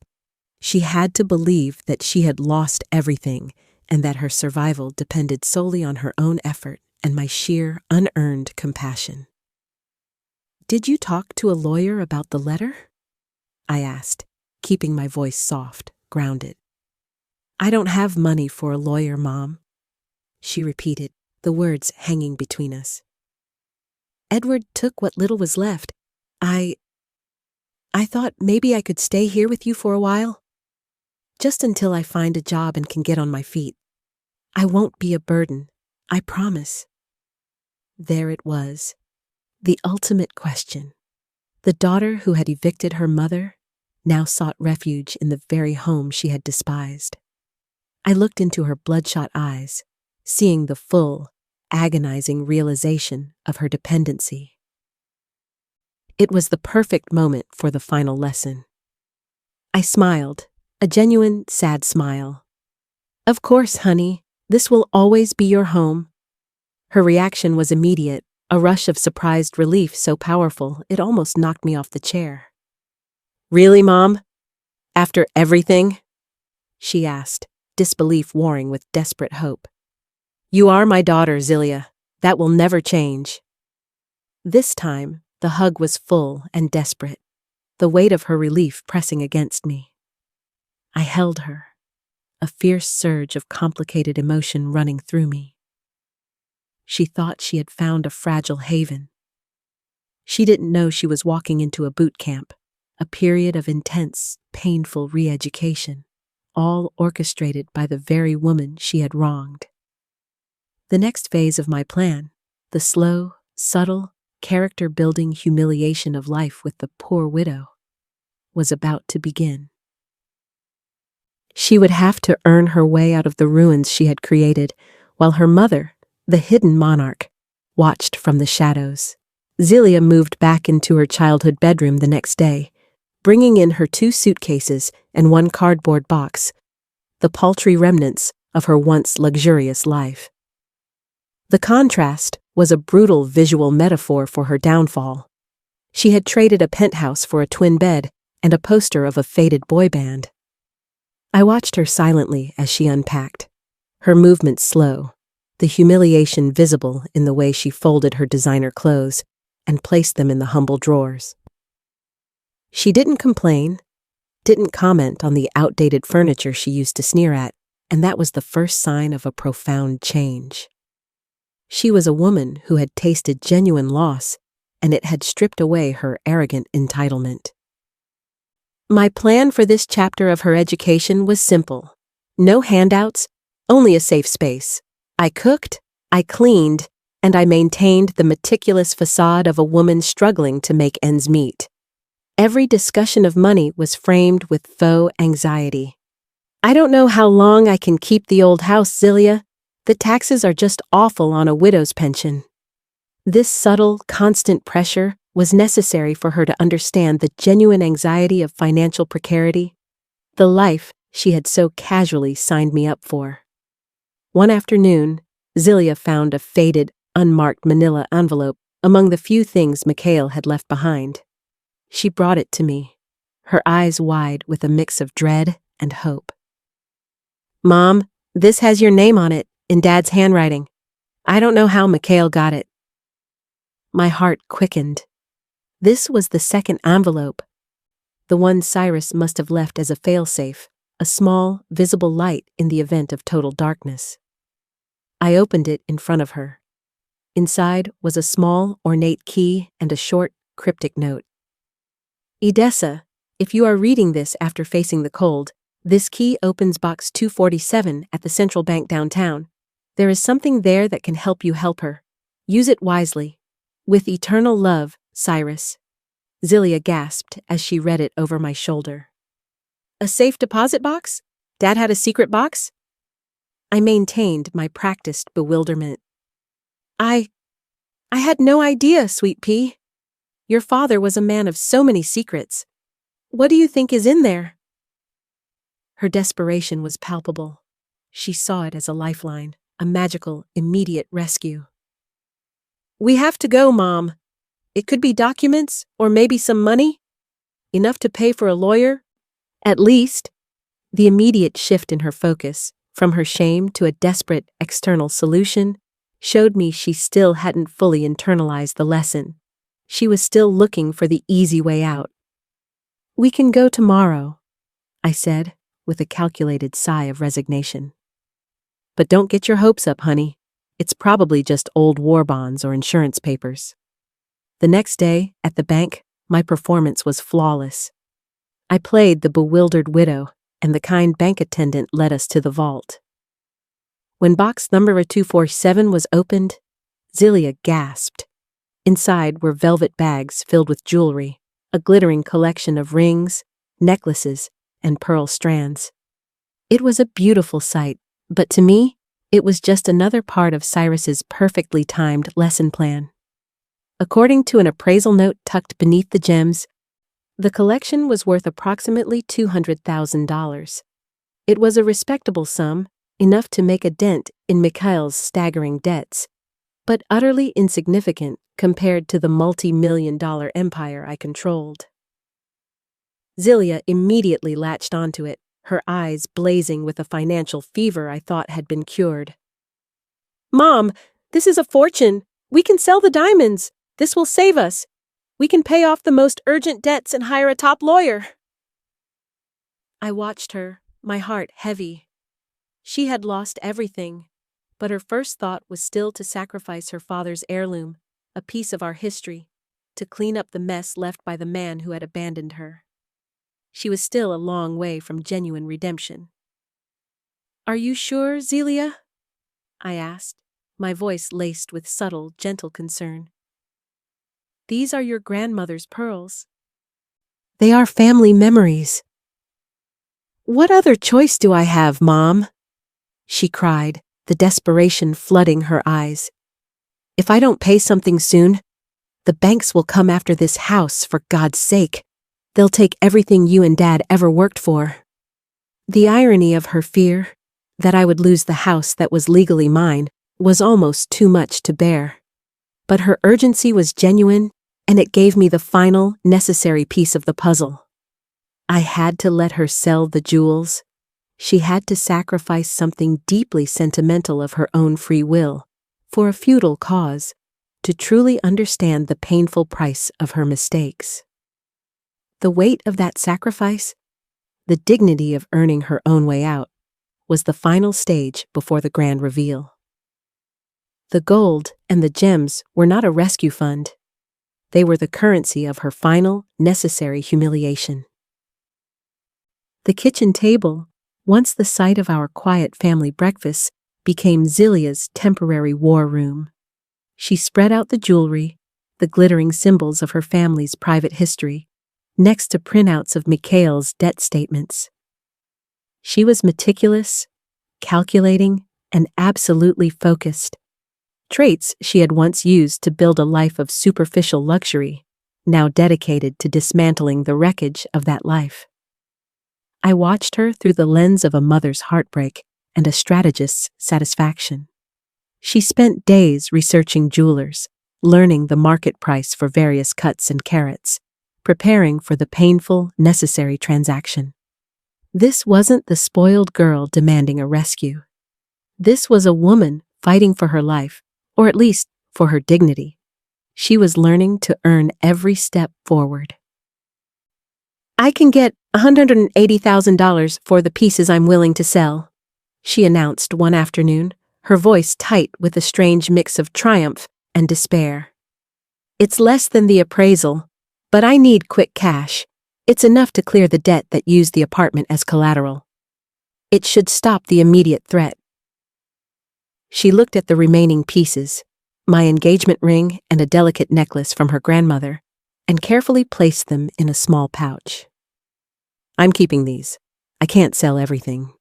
She had to believe that she had lost everything and that her survival depended solely on her own effort and my sheer, unearned compassion. "Did you talk to a lawyer about the letter?" I asked, keeping my voice soft, grounded. "I don't have money for a lawyer, Mom," she repeated, the words hanging between us. "Edward took what little was left. I thought maybe I could stay here with you for a while. Just until I find a job and can get on my feet. I won't be a burden, I promise." There it was, the ultimate question. The daughter who had evicted her mother now sought refuge in the very home she had despised. I looked into her bloodshot eyes, seeing the full, agonizing realization of her dependency. It was the perfect moment for the final lesson. I smiled, a genuine, sad smile. "Of course, honey, this will always be your home." Her reaction was immediate, a rush of surprised relief so powerful it almost knocked me off the chair. "Really, Mom? After everything?" she asked, disbelief warring with desperate hope. "You are my daughter, Zilia. That will never change." This time, the hug was full and desperate, the weight of her relief pressing against me. I held her, a fierce surge of complicated emotion running through me. She thought she had found a fragile haven. She didn't know she was walking into a boot camp, a period of intense, painful re-education, all orchestrated by the very woman she had wronged. The next phase of my plan, the slow, subtle, character-building humiliation of life with the poor widow, was about to begin. She would have to earn her way out of the ruins she had created, while her mother, the hidden monarch, watched from the shadows. Zilia moved back into her childhood bedroom the next day, bringing in her 2 suitcases and 1 cardboard box, the paltry remnants of her once luxurious life. The contrast was a brutal visual metaphor for her downfall. She had traded a penthouse for a twin bed and a poster of a faded boy band. I watched her silently as she unpacked, her movements slow, the humiliation visible in the way she folded her designer clothes and placed them in the humble drawers. She didn't complain, didn't comment on the outdated furniture she used to sneer at, and that was the first sign of a profound change. She was a woman who had tasted genuine loss, and it had stripped away her arrogant entitlement. My plan for this chapter of her education was simple. No handouts, only a safe space. I cooked, I cleaned, and I maintained the meticulous facade of a woman struggling to make ends meet. Every discussion of money was framed with faux anxiety. "I don't know how long I can keep the old house, Zilia. The taxes are just awful on a widow's pension." This subtle, constant pressure was necessary for her to understand the genuine anxiety of financial precarity, the life she had so casually signed me up for. One afternoon, Zilia found a faded, unmarked manila envelope among the few things Mikhail had left behind. She brought it to me, her eyes wide with a mix of dread and hope. "Mom, this has your name on it, in Dad's handwriting. I don't know how Mikhail got it." My heart quickened. This was the second envelope, the one Cyrus must have left as a failsafe, a small, visible light in the event of total darkness. I opened it in front of her, Inside was a small, ornate key and a short, cryptic note. Edessa, if you are reading this after facing the cold, this key opens box 247 at the Central Bank downtown. There is something there that can help you help her. Use it wisely. With eternal love, Cyrus. Zelia gasped as she read it over my shoulder. A safe deposit box? Dad had a secret box? I maintained my practiced bewilderment. I had no idea, Sweet Pea. Your father was a man of so many secrets. What do you think is in there? Her desperation was palpable. She saw it as a lifeline, a magical, immediate rescue. We have to go, Mom. It could be documents, or maybe some money. Enough to pay for a lawyer? At least. The immediate shift in her focus, from her shame to a desperate external solution, showed me she still hadn't fully internalized the lesson. She was still looking for the easy way out. We can go tomorrow, I said, with a calculated sigh of resignation. But don't get your hopes up, honey. It's probably just old war bonds or insurance papers. The next day, at the bank, my performance was flawless. I played the bewildered widow, and the kind bank attendant led us to the vault. When box number 247 was opened, Zelia gasped. Inside were velvet bags filled with jewelry, a glittering collection of rings, necklaces, and pearl strands. It was a beautiful sight, but to me, it was just another part of Cyrus's perfectly timed lesson plan. According to an appraisal note tucked beneath the gems, the collection was worth approximately $200,000. It was a respectable sum, enough to make a dent in Mikhail's staggering debts, but utterly insignificant compared to the multi-million-dollar empire I controlled. Zelia immediately latched onto it, her eyes blazing with a financial fever I thought had been cured. Mom, this is a fortune. We can sell the diamonds. This will save us. We can pay off the most urgent debts and hire a top lawyer. I watched her, my heart heavy. She had lost everything, but her first thought was still to sacrifice her father's heirloom, a piece of our history, to clean up the mess left by the man who had abandoned her. She was still a long way from genuine redemption. Are you sure, Zelia? I asked, my voice laced with subtle, gentle concern. These are your grandmother's pearls. They are family memories. What other choice do I have, Mom? She cried, the desperation flooding her eyes. If I don't pay something soon, the banks will come after this house, for God's sake. They'll take everything you and Dad ever worked for. The irony of her fear, that I would lose the house that was legally mine, was almost too much to bear. But her urgency was genuine, and it gave me the final, necessary piece of the puzzle. I had to let her sell the jewels. She had to sacrifice something deeply sentimental of her own free will, for a futile cause, to truly understand the painful price of her mistakes. The weight of that sacrifice, the dignity of earning her own way out, was the final stage before the grand reveal. The gold and the gems were not a rescue fund. They were the currency of her final, necessary humiliation. The kitchen table, once the site of our quiet family breakfasts, became Zelia's temporary war room. She spread out the jewelry, the glittering symbols of her family's private history, next to printouts of Mikhail's debt statements. She was meticulous, calculating, and absolutely focused. Traits she had once used to build a life of superficial luxury, now dedicated to dismantling the wreckage of that life. I watched her through the lens of a mother's heartbreak and a strategist's satisfaction. She spent days researching jewelers, learning the market price for various cuts and carats, preparing for the painful, necessary transaction. This wasn't the spoiled girl demanding a rescue. This was a woman fighting for her life, or at least for her dignity. She was learning to earn every step forward. I can get $180,000 for the pieces I'm willing to sell, she announced one afternoon, her voice tight with a strange mix of triumph and despair. It's less than the appraisal, but I need quick cash. It's enough to clear the debt that used the apartment as collateral. It should stop the immediate threat. She looked at the remaining pieces, my engagement ring and a delicate necklace from her grandmother, and carefully placed them in a small pouch. I'm keeping these. I can't sell everything.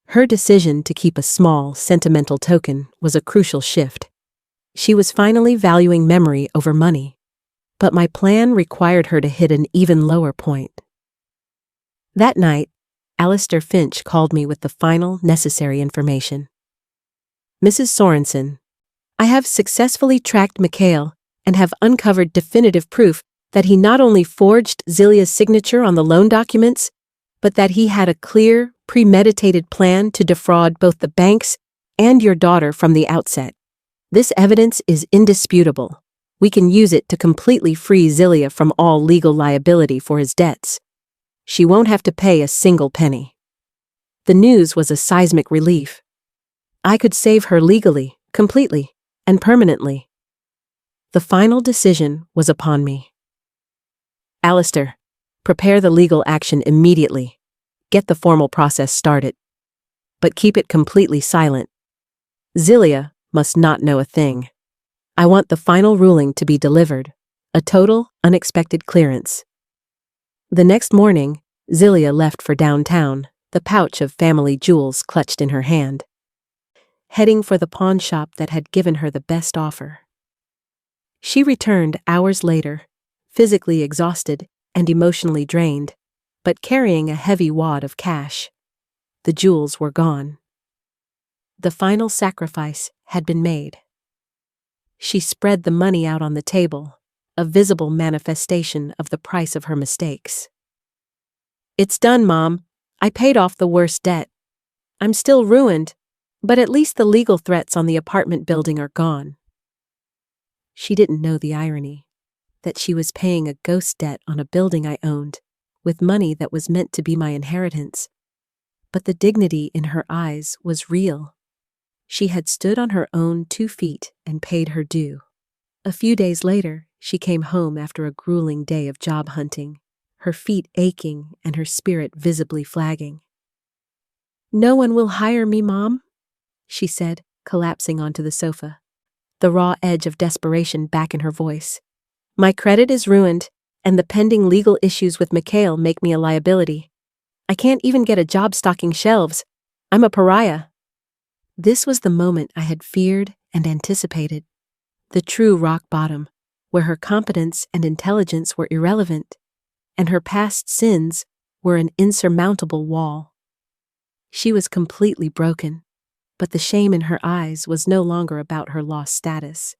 Her decision to keep a small, sentimental token was a crucial shift. She was finally valuing memory over money, but my plan required her to hit an even lower point. That night, Alistair Finch called me with the final necessary information. Mrs. Sorensen, I have successfully tracked Mikhail and have uncovered definitive proof that he not only forged Zilia's signature on the loan documents, but that he had a clear, premeditated plan to defraud both the banks and your daughter from the outset. This evidence is indisputable. We can use it to completely free Zilia from all legal liability for his debts. She won't have to pay a single penny. The news was a seismic relief. I could save her legally, completely, and permanently. The final decision was upon me. Alistair, prepare the legal action immediately. Get the formal process started. But keep it completely silent. Zilia must not know a thing. I want the final ruling to be delivered, a total, unexpected clearance. The next morning, Zilia left for downtown, the pouch of family jewels clutched in her hand, heading for the pawn shop that had given her the best offer. She returned hours later, physically exhausted and emotionally drained, but carrying a heavy wad of cash. The jewels were gone. The final sacrifice had been made. She spread the money out on the table, a visible manifestation of the price of her mistakes. It's done, Mom. I paid off the worst debt. I'm still ruined, but at least the legal threats on the apartment building are gone. She didn't know the irony, that she was paying a ghost debt on a building I owned, with money that was meant to be my inheritance. But the dignity in her eyes was real. She had stood on her own 2 feet and paid her due. A few days later, she came home after a grueling day of job hunting, her feet aching and her spirit visibly flagging. "No one will hire me, Mom," she said, collapsing onto the sofa, the raw edge of desperation back in her voice. "My credit is ruined, and the pending legal issues with Mikhail make me a liability. I can't even get a job stocking shelves. I'm a pariah." This was the moment I had feared and anticipated, the true rock bottom, where her competence and intelligence were irrelevant, and her past sins were an insurmountable wall. She was completely broken, but the shame in her eyes was no longer about her lost status.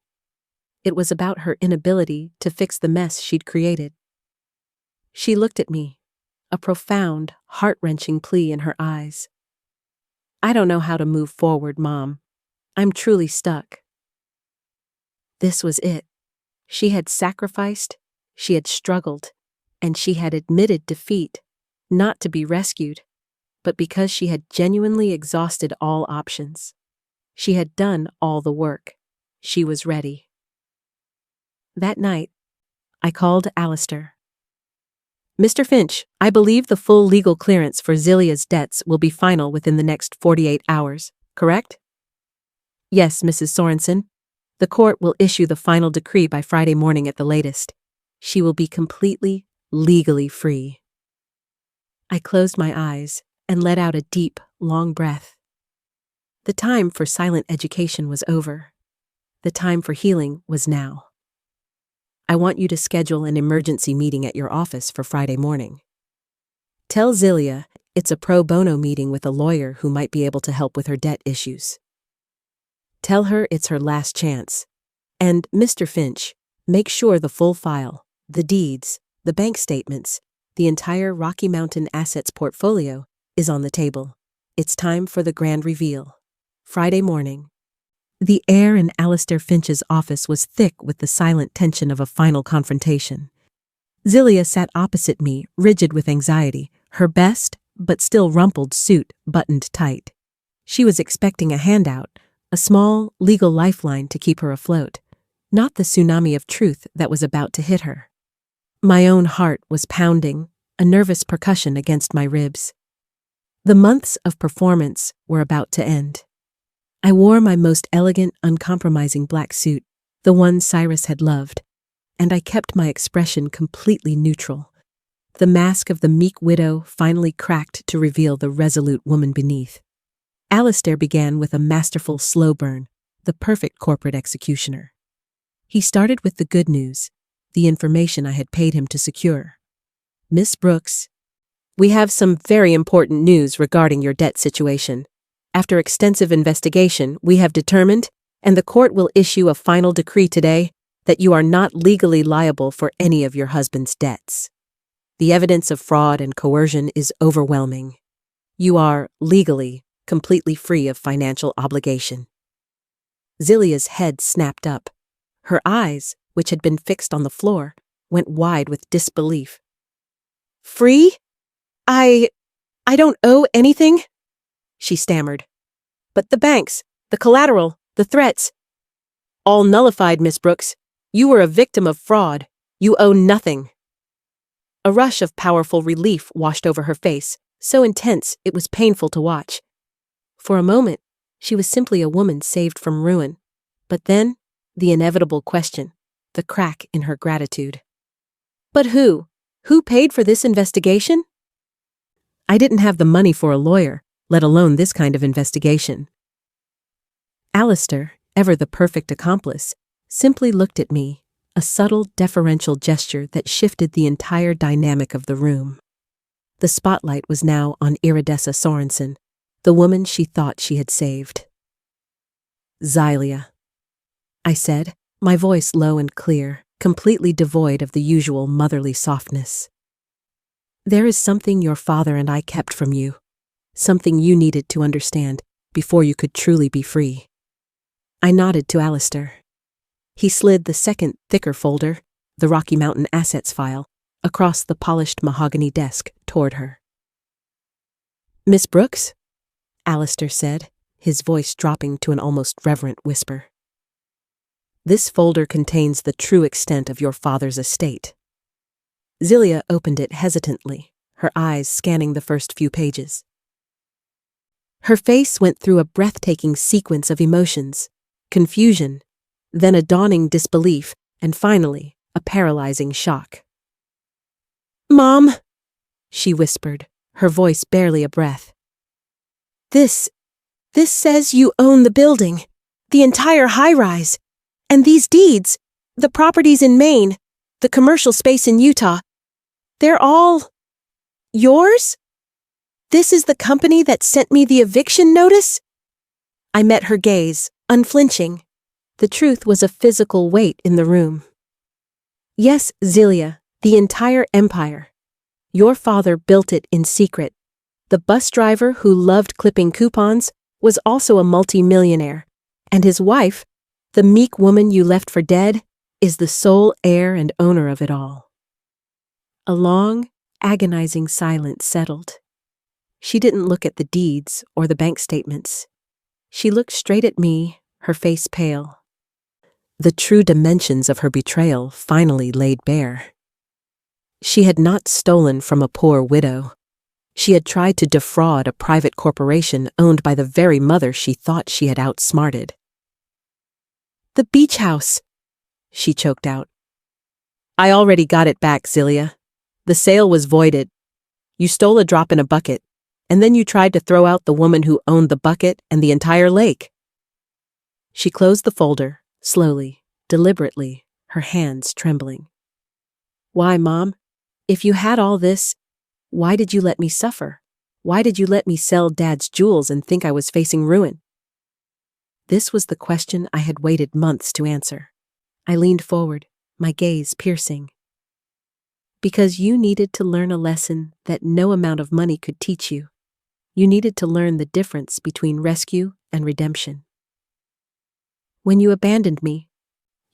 It was about her inability to fix the mess she'd created. She looked at me, a profound, heart-wrenching plea in her eyes. "I don't know how to move forward, Mom. I'm truly stuck." This was it. She had sacrificed, she had struggled, and she had admitted defeat, not to be rescued, but because she had genuinely exhausted all options. She had done all the work. She was ready. That night, I called Alistair. "Mr. Finch, I believe the full legal clearance for Zilia's debts will be final within the next 48 hours, correct?" "Yes, Mrs. Sorensen. The court will issue the final decree by Friday morning at the latest. She will be completely, legally free." I closed my eyes and let out a deep, long breath. The time for silent education was over. The time for healing was now. "I want you to schedule an emergency meeting at your office for Friday morning. Tell Zilia it's a pro bono meeting with a lawyer who might be able to help with her debt issues. Tell her it's her last chance. And, Mr. Finch, make sure the full file, the deeds, the bank statements, the entire Rocky Mountain Assets portfolio is on the table. It's time for the grand reveal. Friday morning." The air in Alistair Finch's office was thick with the silent tension of a final confrontation. Zilia sat opposite me, rigid with anxiety, her best, but still rumpled suit buttoned tight. She was expecting a handout, a small, legal lifeline to keep her afloat. not the tsunami of truth that was about to hit her. My own heart was pounding, a nervous percussion against my ribs. The months of performance were about to end. I wore my most elegant, uncompromising black suit, the one Cyrus had loved, and I kept my expression completely neutral. The mask of the meek widow finally cracked to reveal the resolute woman beneath. Alistair began with a masterful slow burn, the perfect corporate executioner. He started with the good news, the information I had paid him to secure. Miss Brooks, we have some very important news regarding your debt situation. After extensive investigation, we have determined, and the court will issue a final decree today, that you are not legally liable for any of your husband's debts. The evidence of fraud and coercion is overwhelming. You are, legally, completely free of financial obligation. Zilia's head snapped up. Her eyes, which had been fixed on the floor, went wide with disbelief. Free? I don't owe anything, she stammered. But the banks, the collateral, the threats, all nullified, Miss Brooks. You were a victim of fraud. You owe nothing. A rush of powerful relief washed over her face, so intense it was painful to watch. For a moment, she was simply a woman saved from ruin. But then, the inevitable question, the crack in her gratitude. But who? Who paid for this investigation? I didn't have the money for a lawyer, let alone this kind of investigation. Alistair, ever the perfect accomplice, simply looked at me, a subtle, deferential gesture that shifted the entire dynamic of the room. The spotlight was now on Iridessa Sorensen, the woman she thought she had saved. Xylia, I said, my voice low and clear, completely devoid of the usual motherly softness. There is something your father and I kept from you, something you needed to understand before you could truly be free. I nodded to Alistair. He slid the second, thicker folder, the Rocky Mountain Assets file, across the polished mahogany desk toward her. Miss Brooks? Alistair said, his voice dropping to an almost reverent whisper. This folder contains the true extent of your father's estate. Zilia opened it hesitantly, her eyes scanning the first few pages. Her face went through a breathtaking sequence of emotions, confusion, then a dawning disbelief, and finally, a paralyzing shock. Mom, she whispered, her voice barely a breath. This says you own the building, the entire high-rise, and these deeds, the properties in Maine, the commercial space in Utah, they're all yours? This is the company that sent me the eviction notice? I met her gaze, unflinching. The truth was a physical weight in the room. Yes, Zilia, the entire empire. Your father built it in secret. The bus driver who loved clipping coupons was also a multi-millionaire, and his wife, the meek woman you left for dead, is the sole heir and owner of it all. A long, agonizing silence settled. She didn't look at the deeds or the bank statements. She looked straight at me, her face pale. The true dimensions of her betrayal finally laid bare. She had not stolen from a poor widow. She had tried to defraud a private corporation owned by the very mother she thought she had outsmarted. The beach house, she choked out. I already got it back, Zilia. The sale was voided. You stole a drop in a bucket, and then you tried to throw out the woman who owned the bucket and the entire lake. She closed the folder, slowly, deliberately, her hands trembling. Why, Mom? If you had all this, why did you let me suffer? Why did you let me sell Dad's jewels and think I was facing ruin? This was the question I had waited months to answer. I leaned forward, my gaze piercing. Because you needed to learn a lesson that no amount of money could teach you. You needed to learn the difference between rescue and redemption. When you abandoned me,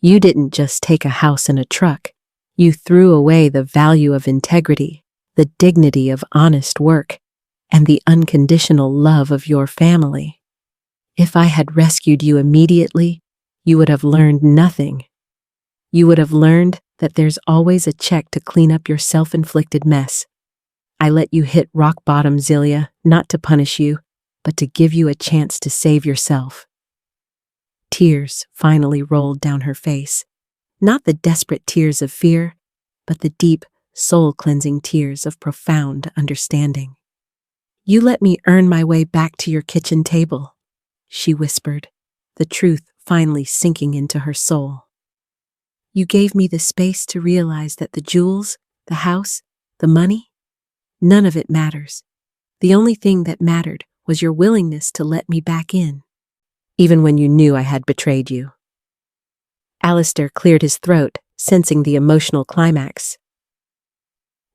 you didn't just take a house and a truck. You threw away the value of integrity, the dignity of honest work, and the unconditional love of your family. If I had rescued you immediately, you would have learned nothing, you would have learned that there's always a check to clean up your self-inflicted mess. I let you hit rock bottom, Zelia, not to punish you, but to give you a chance to save yourself. Tears finally rolled down her face, not the desperate tears of fear, but the deep, soul-cleansing tears of profound understanding. You let me earn my way back to your kitchen table, she whispered, the truth finally sinking into her soul. You gave me the space to realize that the jewels, the house, the money, none of it matters. The only thing that mattered was your willingness to let me back in, even when you knew I had betrayed you. Alistair cleared his throat, sensing the emotional climax.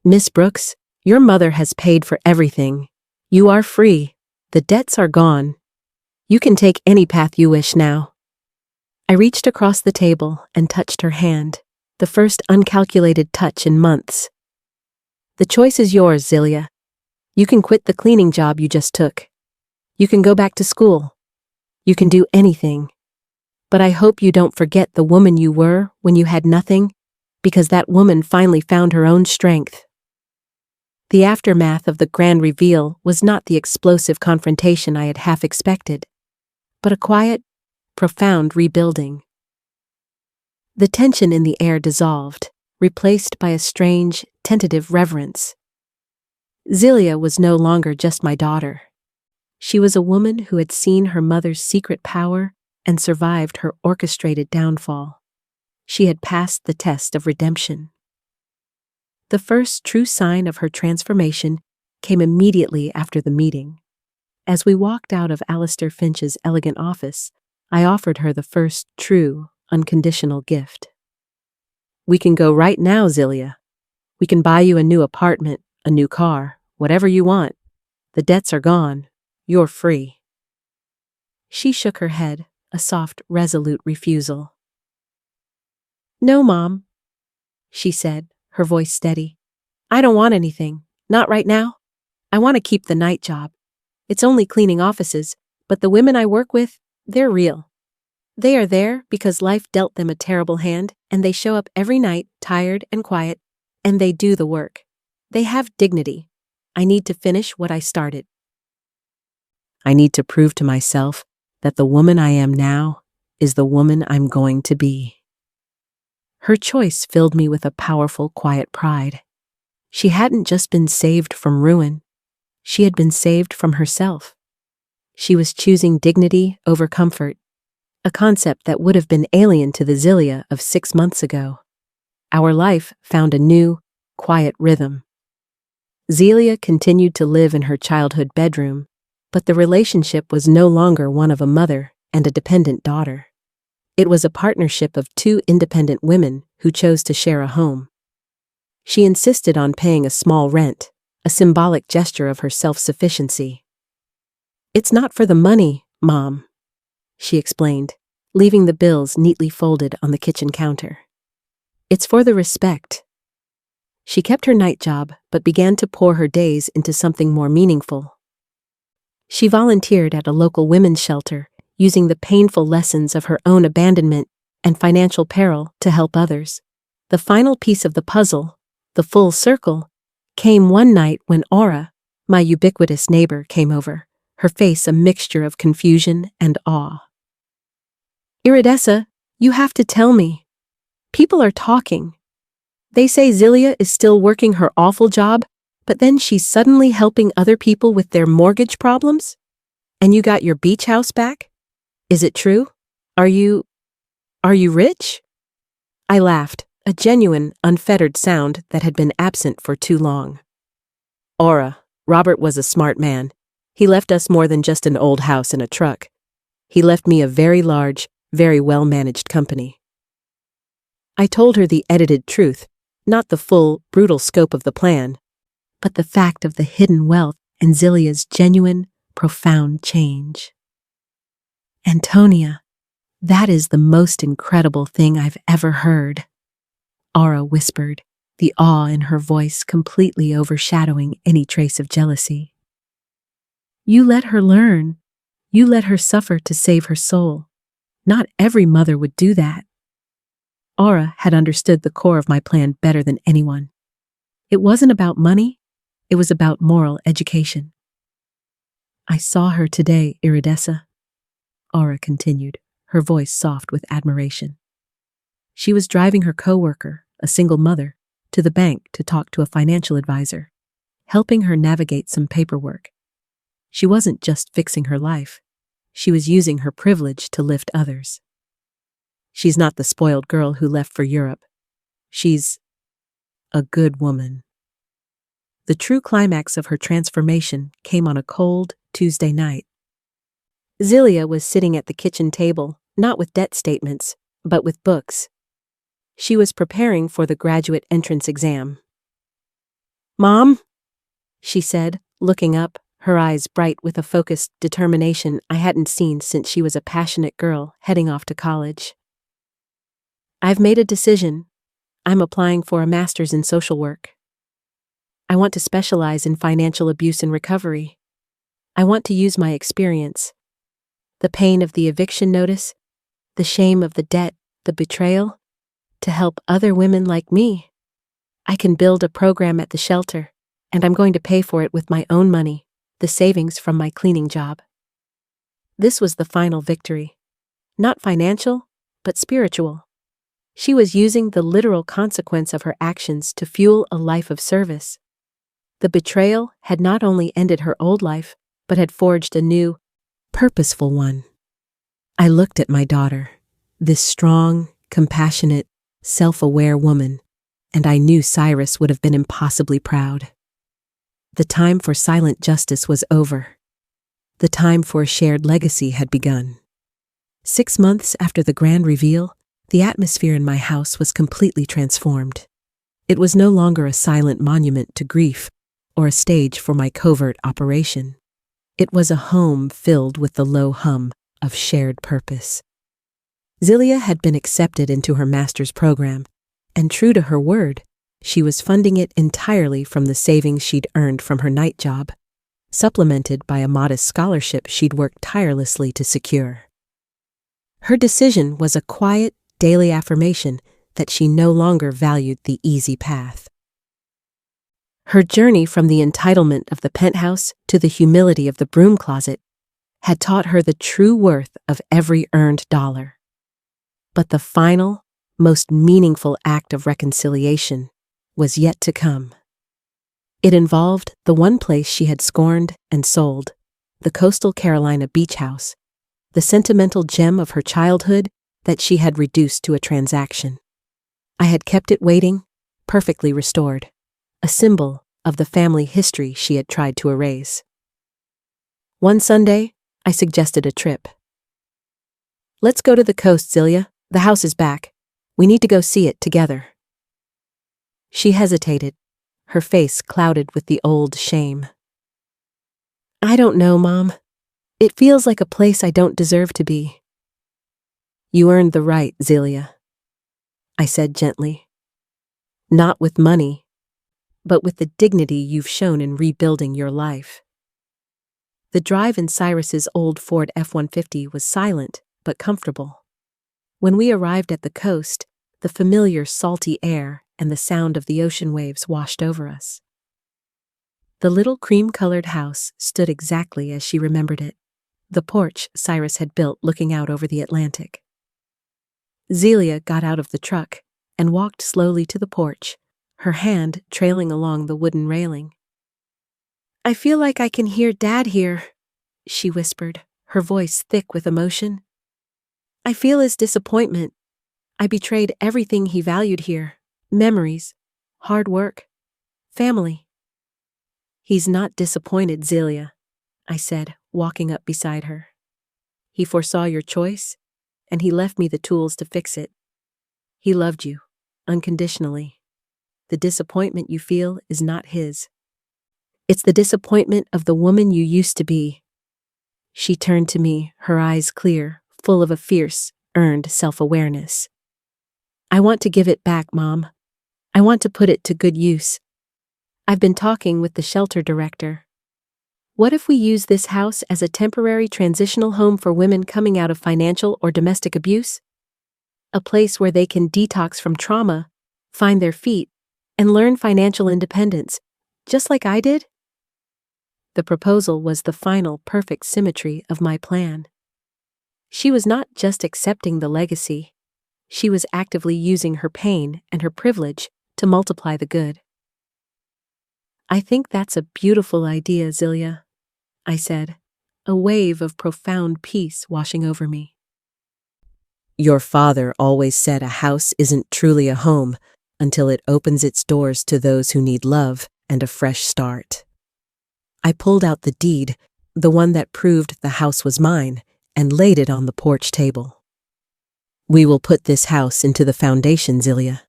Miss Brooks, your mother has paid for everything. You are free. The debts are gone. You can take any path you wish now. I reached across the table and touched her hand, the first uncalculated touch in months. The choice is yours, Zelia. You can quit the cleaning job you just took. You can go back to school. You can do anything. But I hope you don't forget the woman you were when you had nothing, because that woman finally found her own strength. The aftermath of the grand reveal was not the explosive confrontation I had half expected, but a quiet, profound rebuilding. The tension in the air dissolved, replaced by a strange, tentative reverence. Zelia was no longer just my daughter. She was a woman who had seen her mother's secret power and survived her orchestrated downfall. She had passed the test of redemption. The first true sign of her transformation came immediately after the meeting. As we walked out of Alistair Finch's elegant office, I offered her the first true, unconditional gift. We can go right now, Zelia. We can buy you a new apartment, a new car, whatever you want. The debts are gone. You're free. She shook her head, a soft, resolute refusal. No, Mom, she said, her voice steady. I don't want anything. Not right now. I want to keep the night job. It's only cleaning offices, but the women I work with, they're real. They are there because life dealt them a terrible hand, and they show up every night, tired and quiet, and they do the work. They have dignity. I need to finish what I started. I need to prove to myself that the woman I am now is the woman I'm going to be. Her choice filled me with a powerful, quiet pride. She hadn't just been saved from ruin. She had been saved from herself. She was choosing dignity over comfort, a concept that would have been alien to the Zelia of 6 months ago. Our life found a new, quiet rhythm. Zelia continued to live in her childhood bedroom, but the relationship was no longer one of a mother and a dependent daughter. It was a partnership of two independent women who chose to share a home. She insisted on paying a small rent, a symbolic gesture of her self-sufficiency. It's not for the money, Mom, she explained, leaving the bills neatly folded on the kitchen counter. It's for the respect. She kept her night job, but began to pour her days into something more meaningful. She volunteered at a local women's shelter, using the painful lessons of her own abandonment and financial peril to help others. The final piece of the puzzle, the full circle, came one night when Aura, my ubiquitous neighbor, came over, her face a mixture of confusion and awe. Iridessa, you have to tell me. People are talking. They say Zelia is still working her awful job, but then she's suddenly helping other people with their mortgage problems? And you got your beach house back? Is it true? Are you rich? I laughed, a genuine, unfettered sound that had been absent for too long. Aura, Robert was a smart man. He left us more than just an old house and a truck. He left me a very large, very well-managed company. I told her the edited truth, not the full, brutal scope of the plan, but the fact of the hidden wealth and Zelia's genuine, profound change. Antonia, that is the most incredible thing I've ever heard, Aura whispered, the awe in her voice completely overshadowing any trace of jealousy. You let her learn. You let her suffer to save her soul. Not every mother would do that. Aura had understood the core of my plan better than anyone. It wasn't about money, it was about moral education. I saw her today, Iridessa, Aura continued, her voice soft with admiration. She was driving her coworker, a single mother, to the bank to talk to a financial advisor, helping her navigate some paperwork. She wasn't just fixing her life, she was using her privilege to lift others. She's not the spoiled girl who left for Europe. She's a good woman. The true climax of her transformation came on a cold Tuesday night. Zilia was sitting at the kitchen table, not with debt statements, but with books. She was preparing for the graduate entrance exam. "Mom," she said, looking up, her eyes bright with a focused determination I hadn't seen since she was a passionate girl heading off to college. "I've made a decision. I'm applying for a master's in social work. I want to specialize in financial abuse and recovery. I want to use my experience. The pain of the eviction notice, the shame of the debt, the betrayal, to help other women like me. I can build a program at the shelter, and I'm going to pay for it with my own money, the savings from my cleaning job." This was the final victory. Not financial, but spiritual. She was using the literal consequence of her actions to fuel a life of service. The betrayal had not only ended her old life, but had forged a new, purposeful one. I looked at my daughter, this strong, compassionate, self-aware woman, and I knew Cyrus would have been impossibly proud. The time for silent justice was over. The time for a shared legacy had begun. 6 months after the grand reveal, the atmosphere in my house was completely transformed. It was no longer a silent monument to grief or a stage for my covert operation. It was a home filled with the low hum of shared purpose. Zilia had been accepted into her master's program, and true to her word, she was funding it entirely from the savings she'd earned from her night job, supplemented by a modest scholarship she'd worked tirelessly to secure. Her decision was a quiet, daily affirmation that she no longer valued the easy path. Her journey from the entitlement of the penthouse to the humility of the broom closet had taught her the true worth of every earned dollar. But the final, most meaningful act of reconciliation was yet to come. It involved the one place she had scorned and sold, the coastal Carolina beach house, the sentimental gem of her childhood that she had reduced to a transaction. I had kept it waiting, perfectly restored, a symbol of the family history she had tried to erase. One Sunday, I suggested a trip. "Let's go to the coast, Zilia. The house is back. We need to go see it together." She hesitated, her face clouded with the old shame. "I don't know, Mom. It feels like a place I don't deserve to be." "You earned the right, Zilia," I said gently. "Not with money, but with the dignity you've shown in rebuilding your life." The drive in Cyrus's old Ford F-150 was silent but comfortable. When we arrived at the coast, the familiar salty air and the sound of the ocean waves washed over us. The little cream-colored house stood exactly as she remembered it, the porch Cyrus had built looking out over the Atlantic. Zilia got out of the truck and walked slowly to the porch, her hand trailing along the wooden railing. "I feel like I can hear Dad here," she whispered, her voice thick with emotion. "I feel his disappointment. I betrayed everything he valued here. Memories, hard work, family." "He's not disappointed, Zilia," I said, walking up beside her. "He foresaw your choice, and he left me the tools to fix it. He loved you, unconditionally. The disappointment you feel is not his. It's the disappointment of the woman you used to be." She turned to me, her eyes clear, full of a fierce, earned self-awareness. "I want to give it back, Mom. I want to put it to good use. I've been talking with the shelter director. What if we use this house as a temporary transitional home for women coming out of financial or domestic abuse? a place where they can detox from trauma, find their feet, and learn financial independence, just like I did? The proposal was the final perfect symmetry of my plan. She was not just accepting the legacy, she was actively using her pain and her privilege to multiply the good. I think that's a beautiful idea, Zilia, I said, a wave of profound peace washing over me. Your father always said a house isn't truly a home until it opens its doors to those who need love and a fresh start. I pulled out the deed, the one that proved the house was mine, and laid it on the porch table. We will put this house into the foundation, Zilia.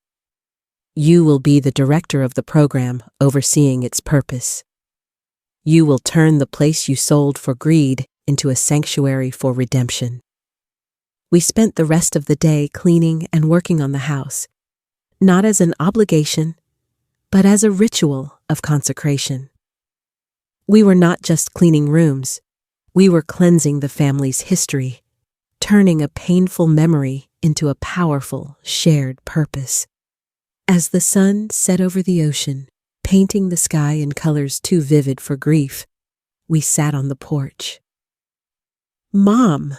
You will be the director of the program, overseeing its purpose. You will turn the place you sold for greed into a sanctuary for redemption. We spent the rest of the day cleaning and working on the house, not as an obligation, but as a ritual of consecration. We were not just cleaning rooms, we were cleansing the family's history, turning a painful memory into a powerful, shared purpose. As the sun set over the ocean, painting the sky in colors too vivid for grief, we sat on the porch. "Mom,"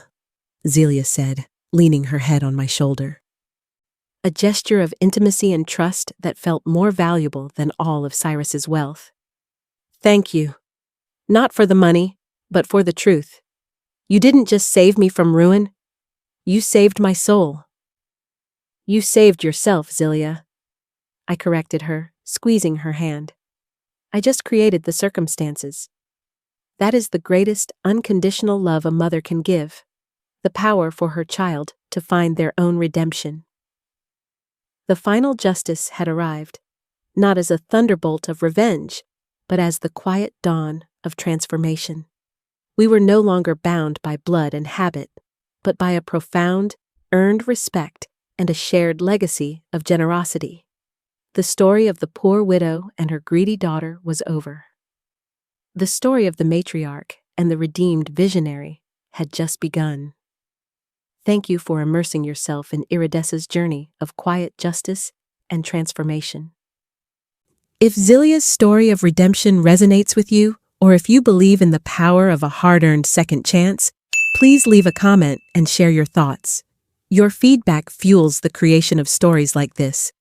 Zilia said, leaning her head on my shoulder. A gesture of intimacy and trust that felt more valuable than all of Cyrus's wealth. "Thank you. Not for the money, but for the truth. You didn't just save me from ruin, you saved my soul." "You saved yourself, Zilia," I corrected her, squeezing her hand. "I just created the circumstances. That is the greatest unconditional love a mother can give, the power for her child to find their own redemption." The final justice had arrived, not as a thunderbolt of revenge, but as the quiet dawn of transformation. We were no longer bound by blood and habit, but by a profound, earned respect and a shared legacy of generosity. The story of the poor widow and her greedy daughter was over. The story of the matriarch and the redeemed visionary had just begun. Thank you for immersing yourself in Iridessa's journey of quiet justice and transformation. If Zilia's story of redemption resonates with you, or if you believe in the power of a hard-earned second chance, please leave a comment and share your thoughts. Your feedback fuels the creation of stories like this.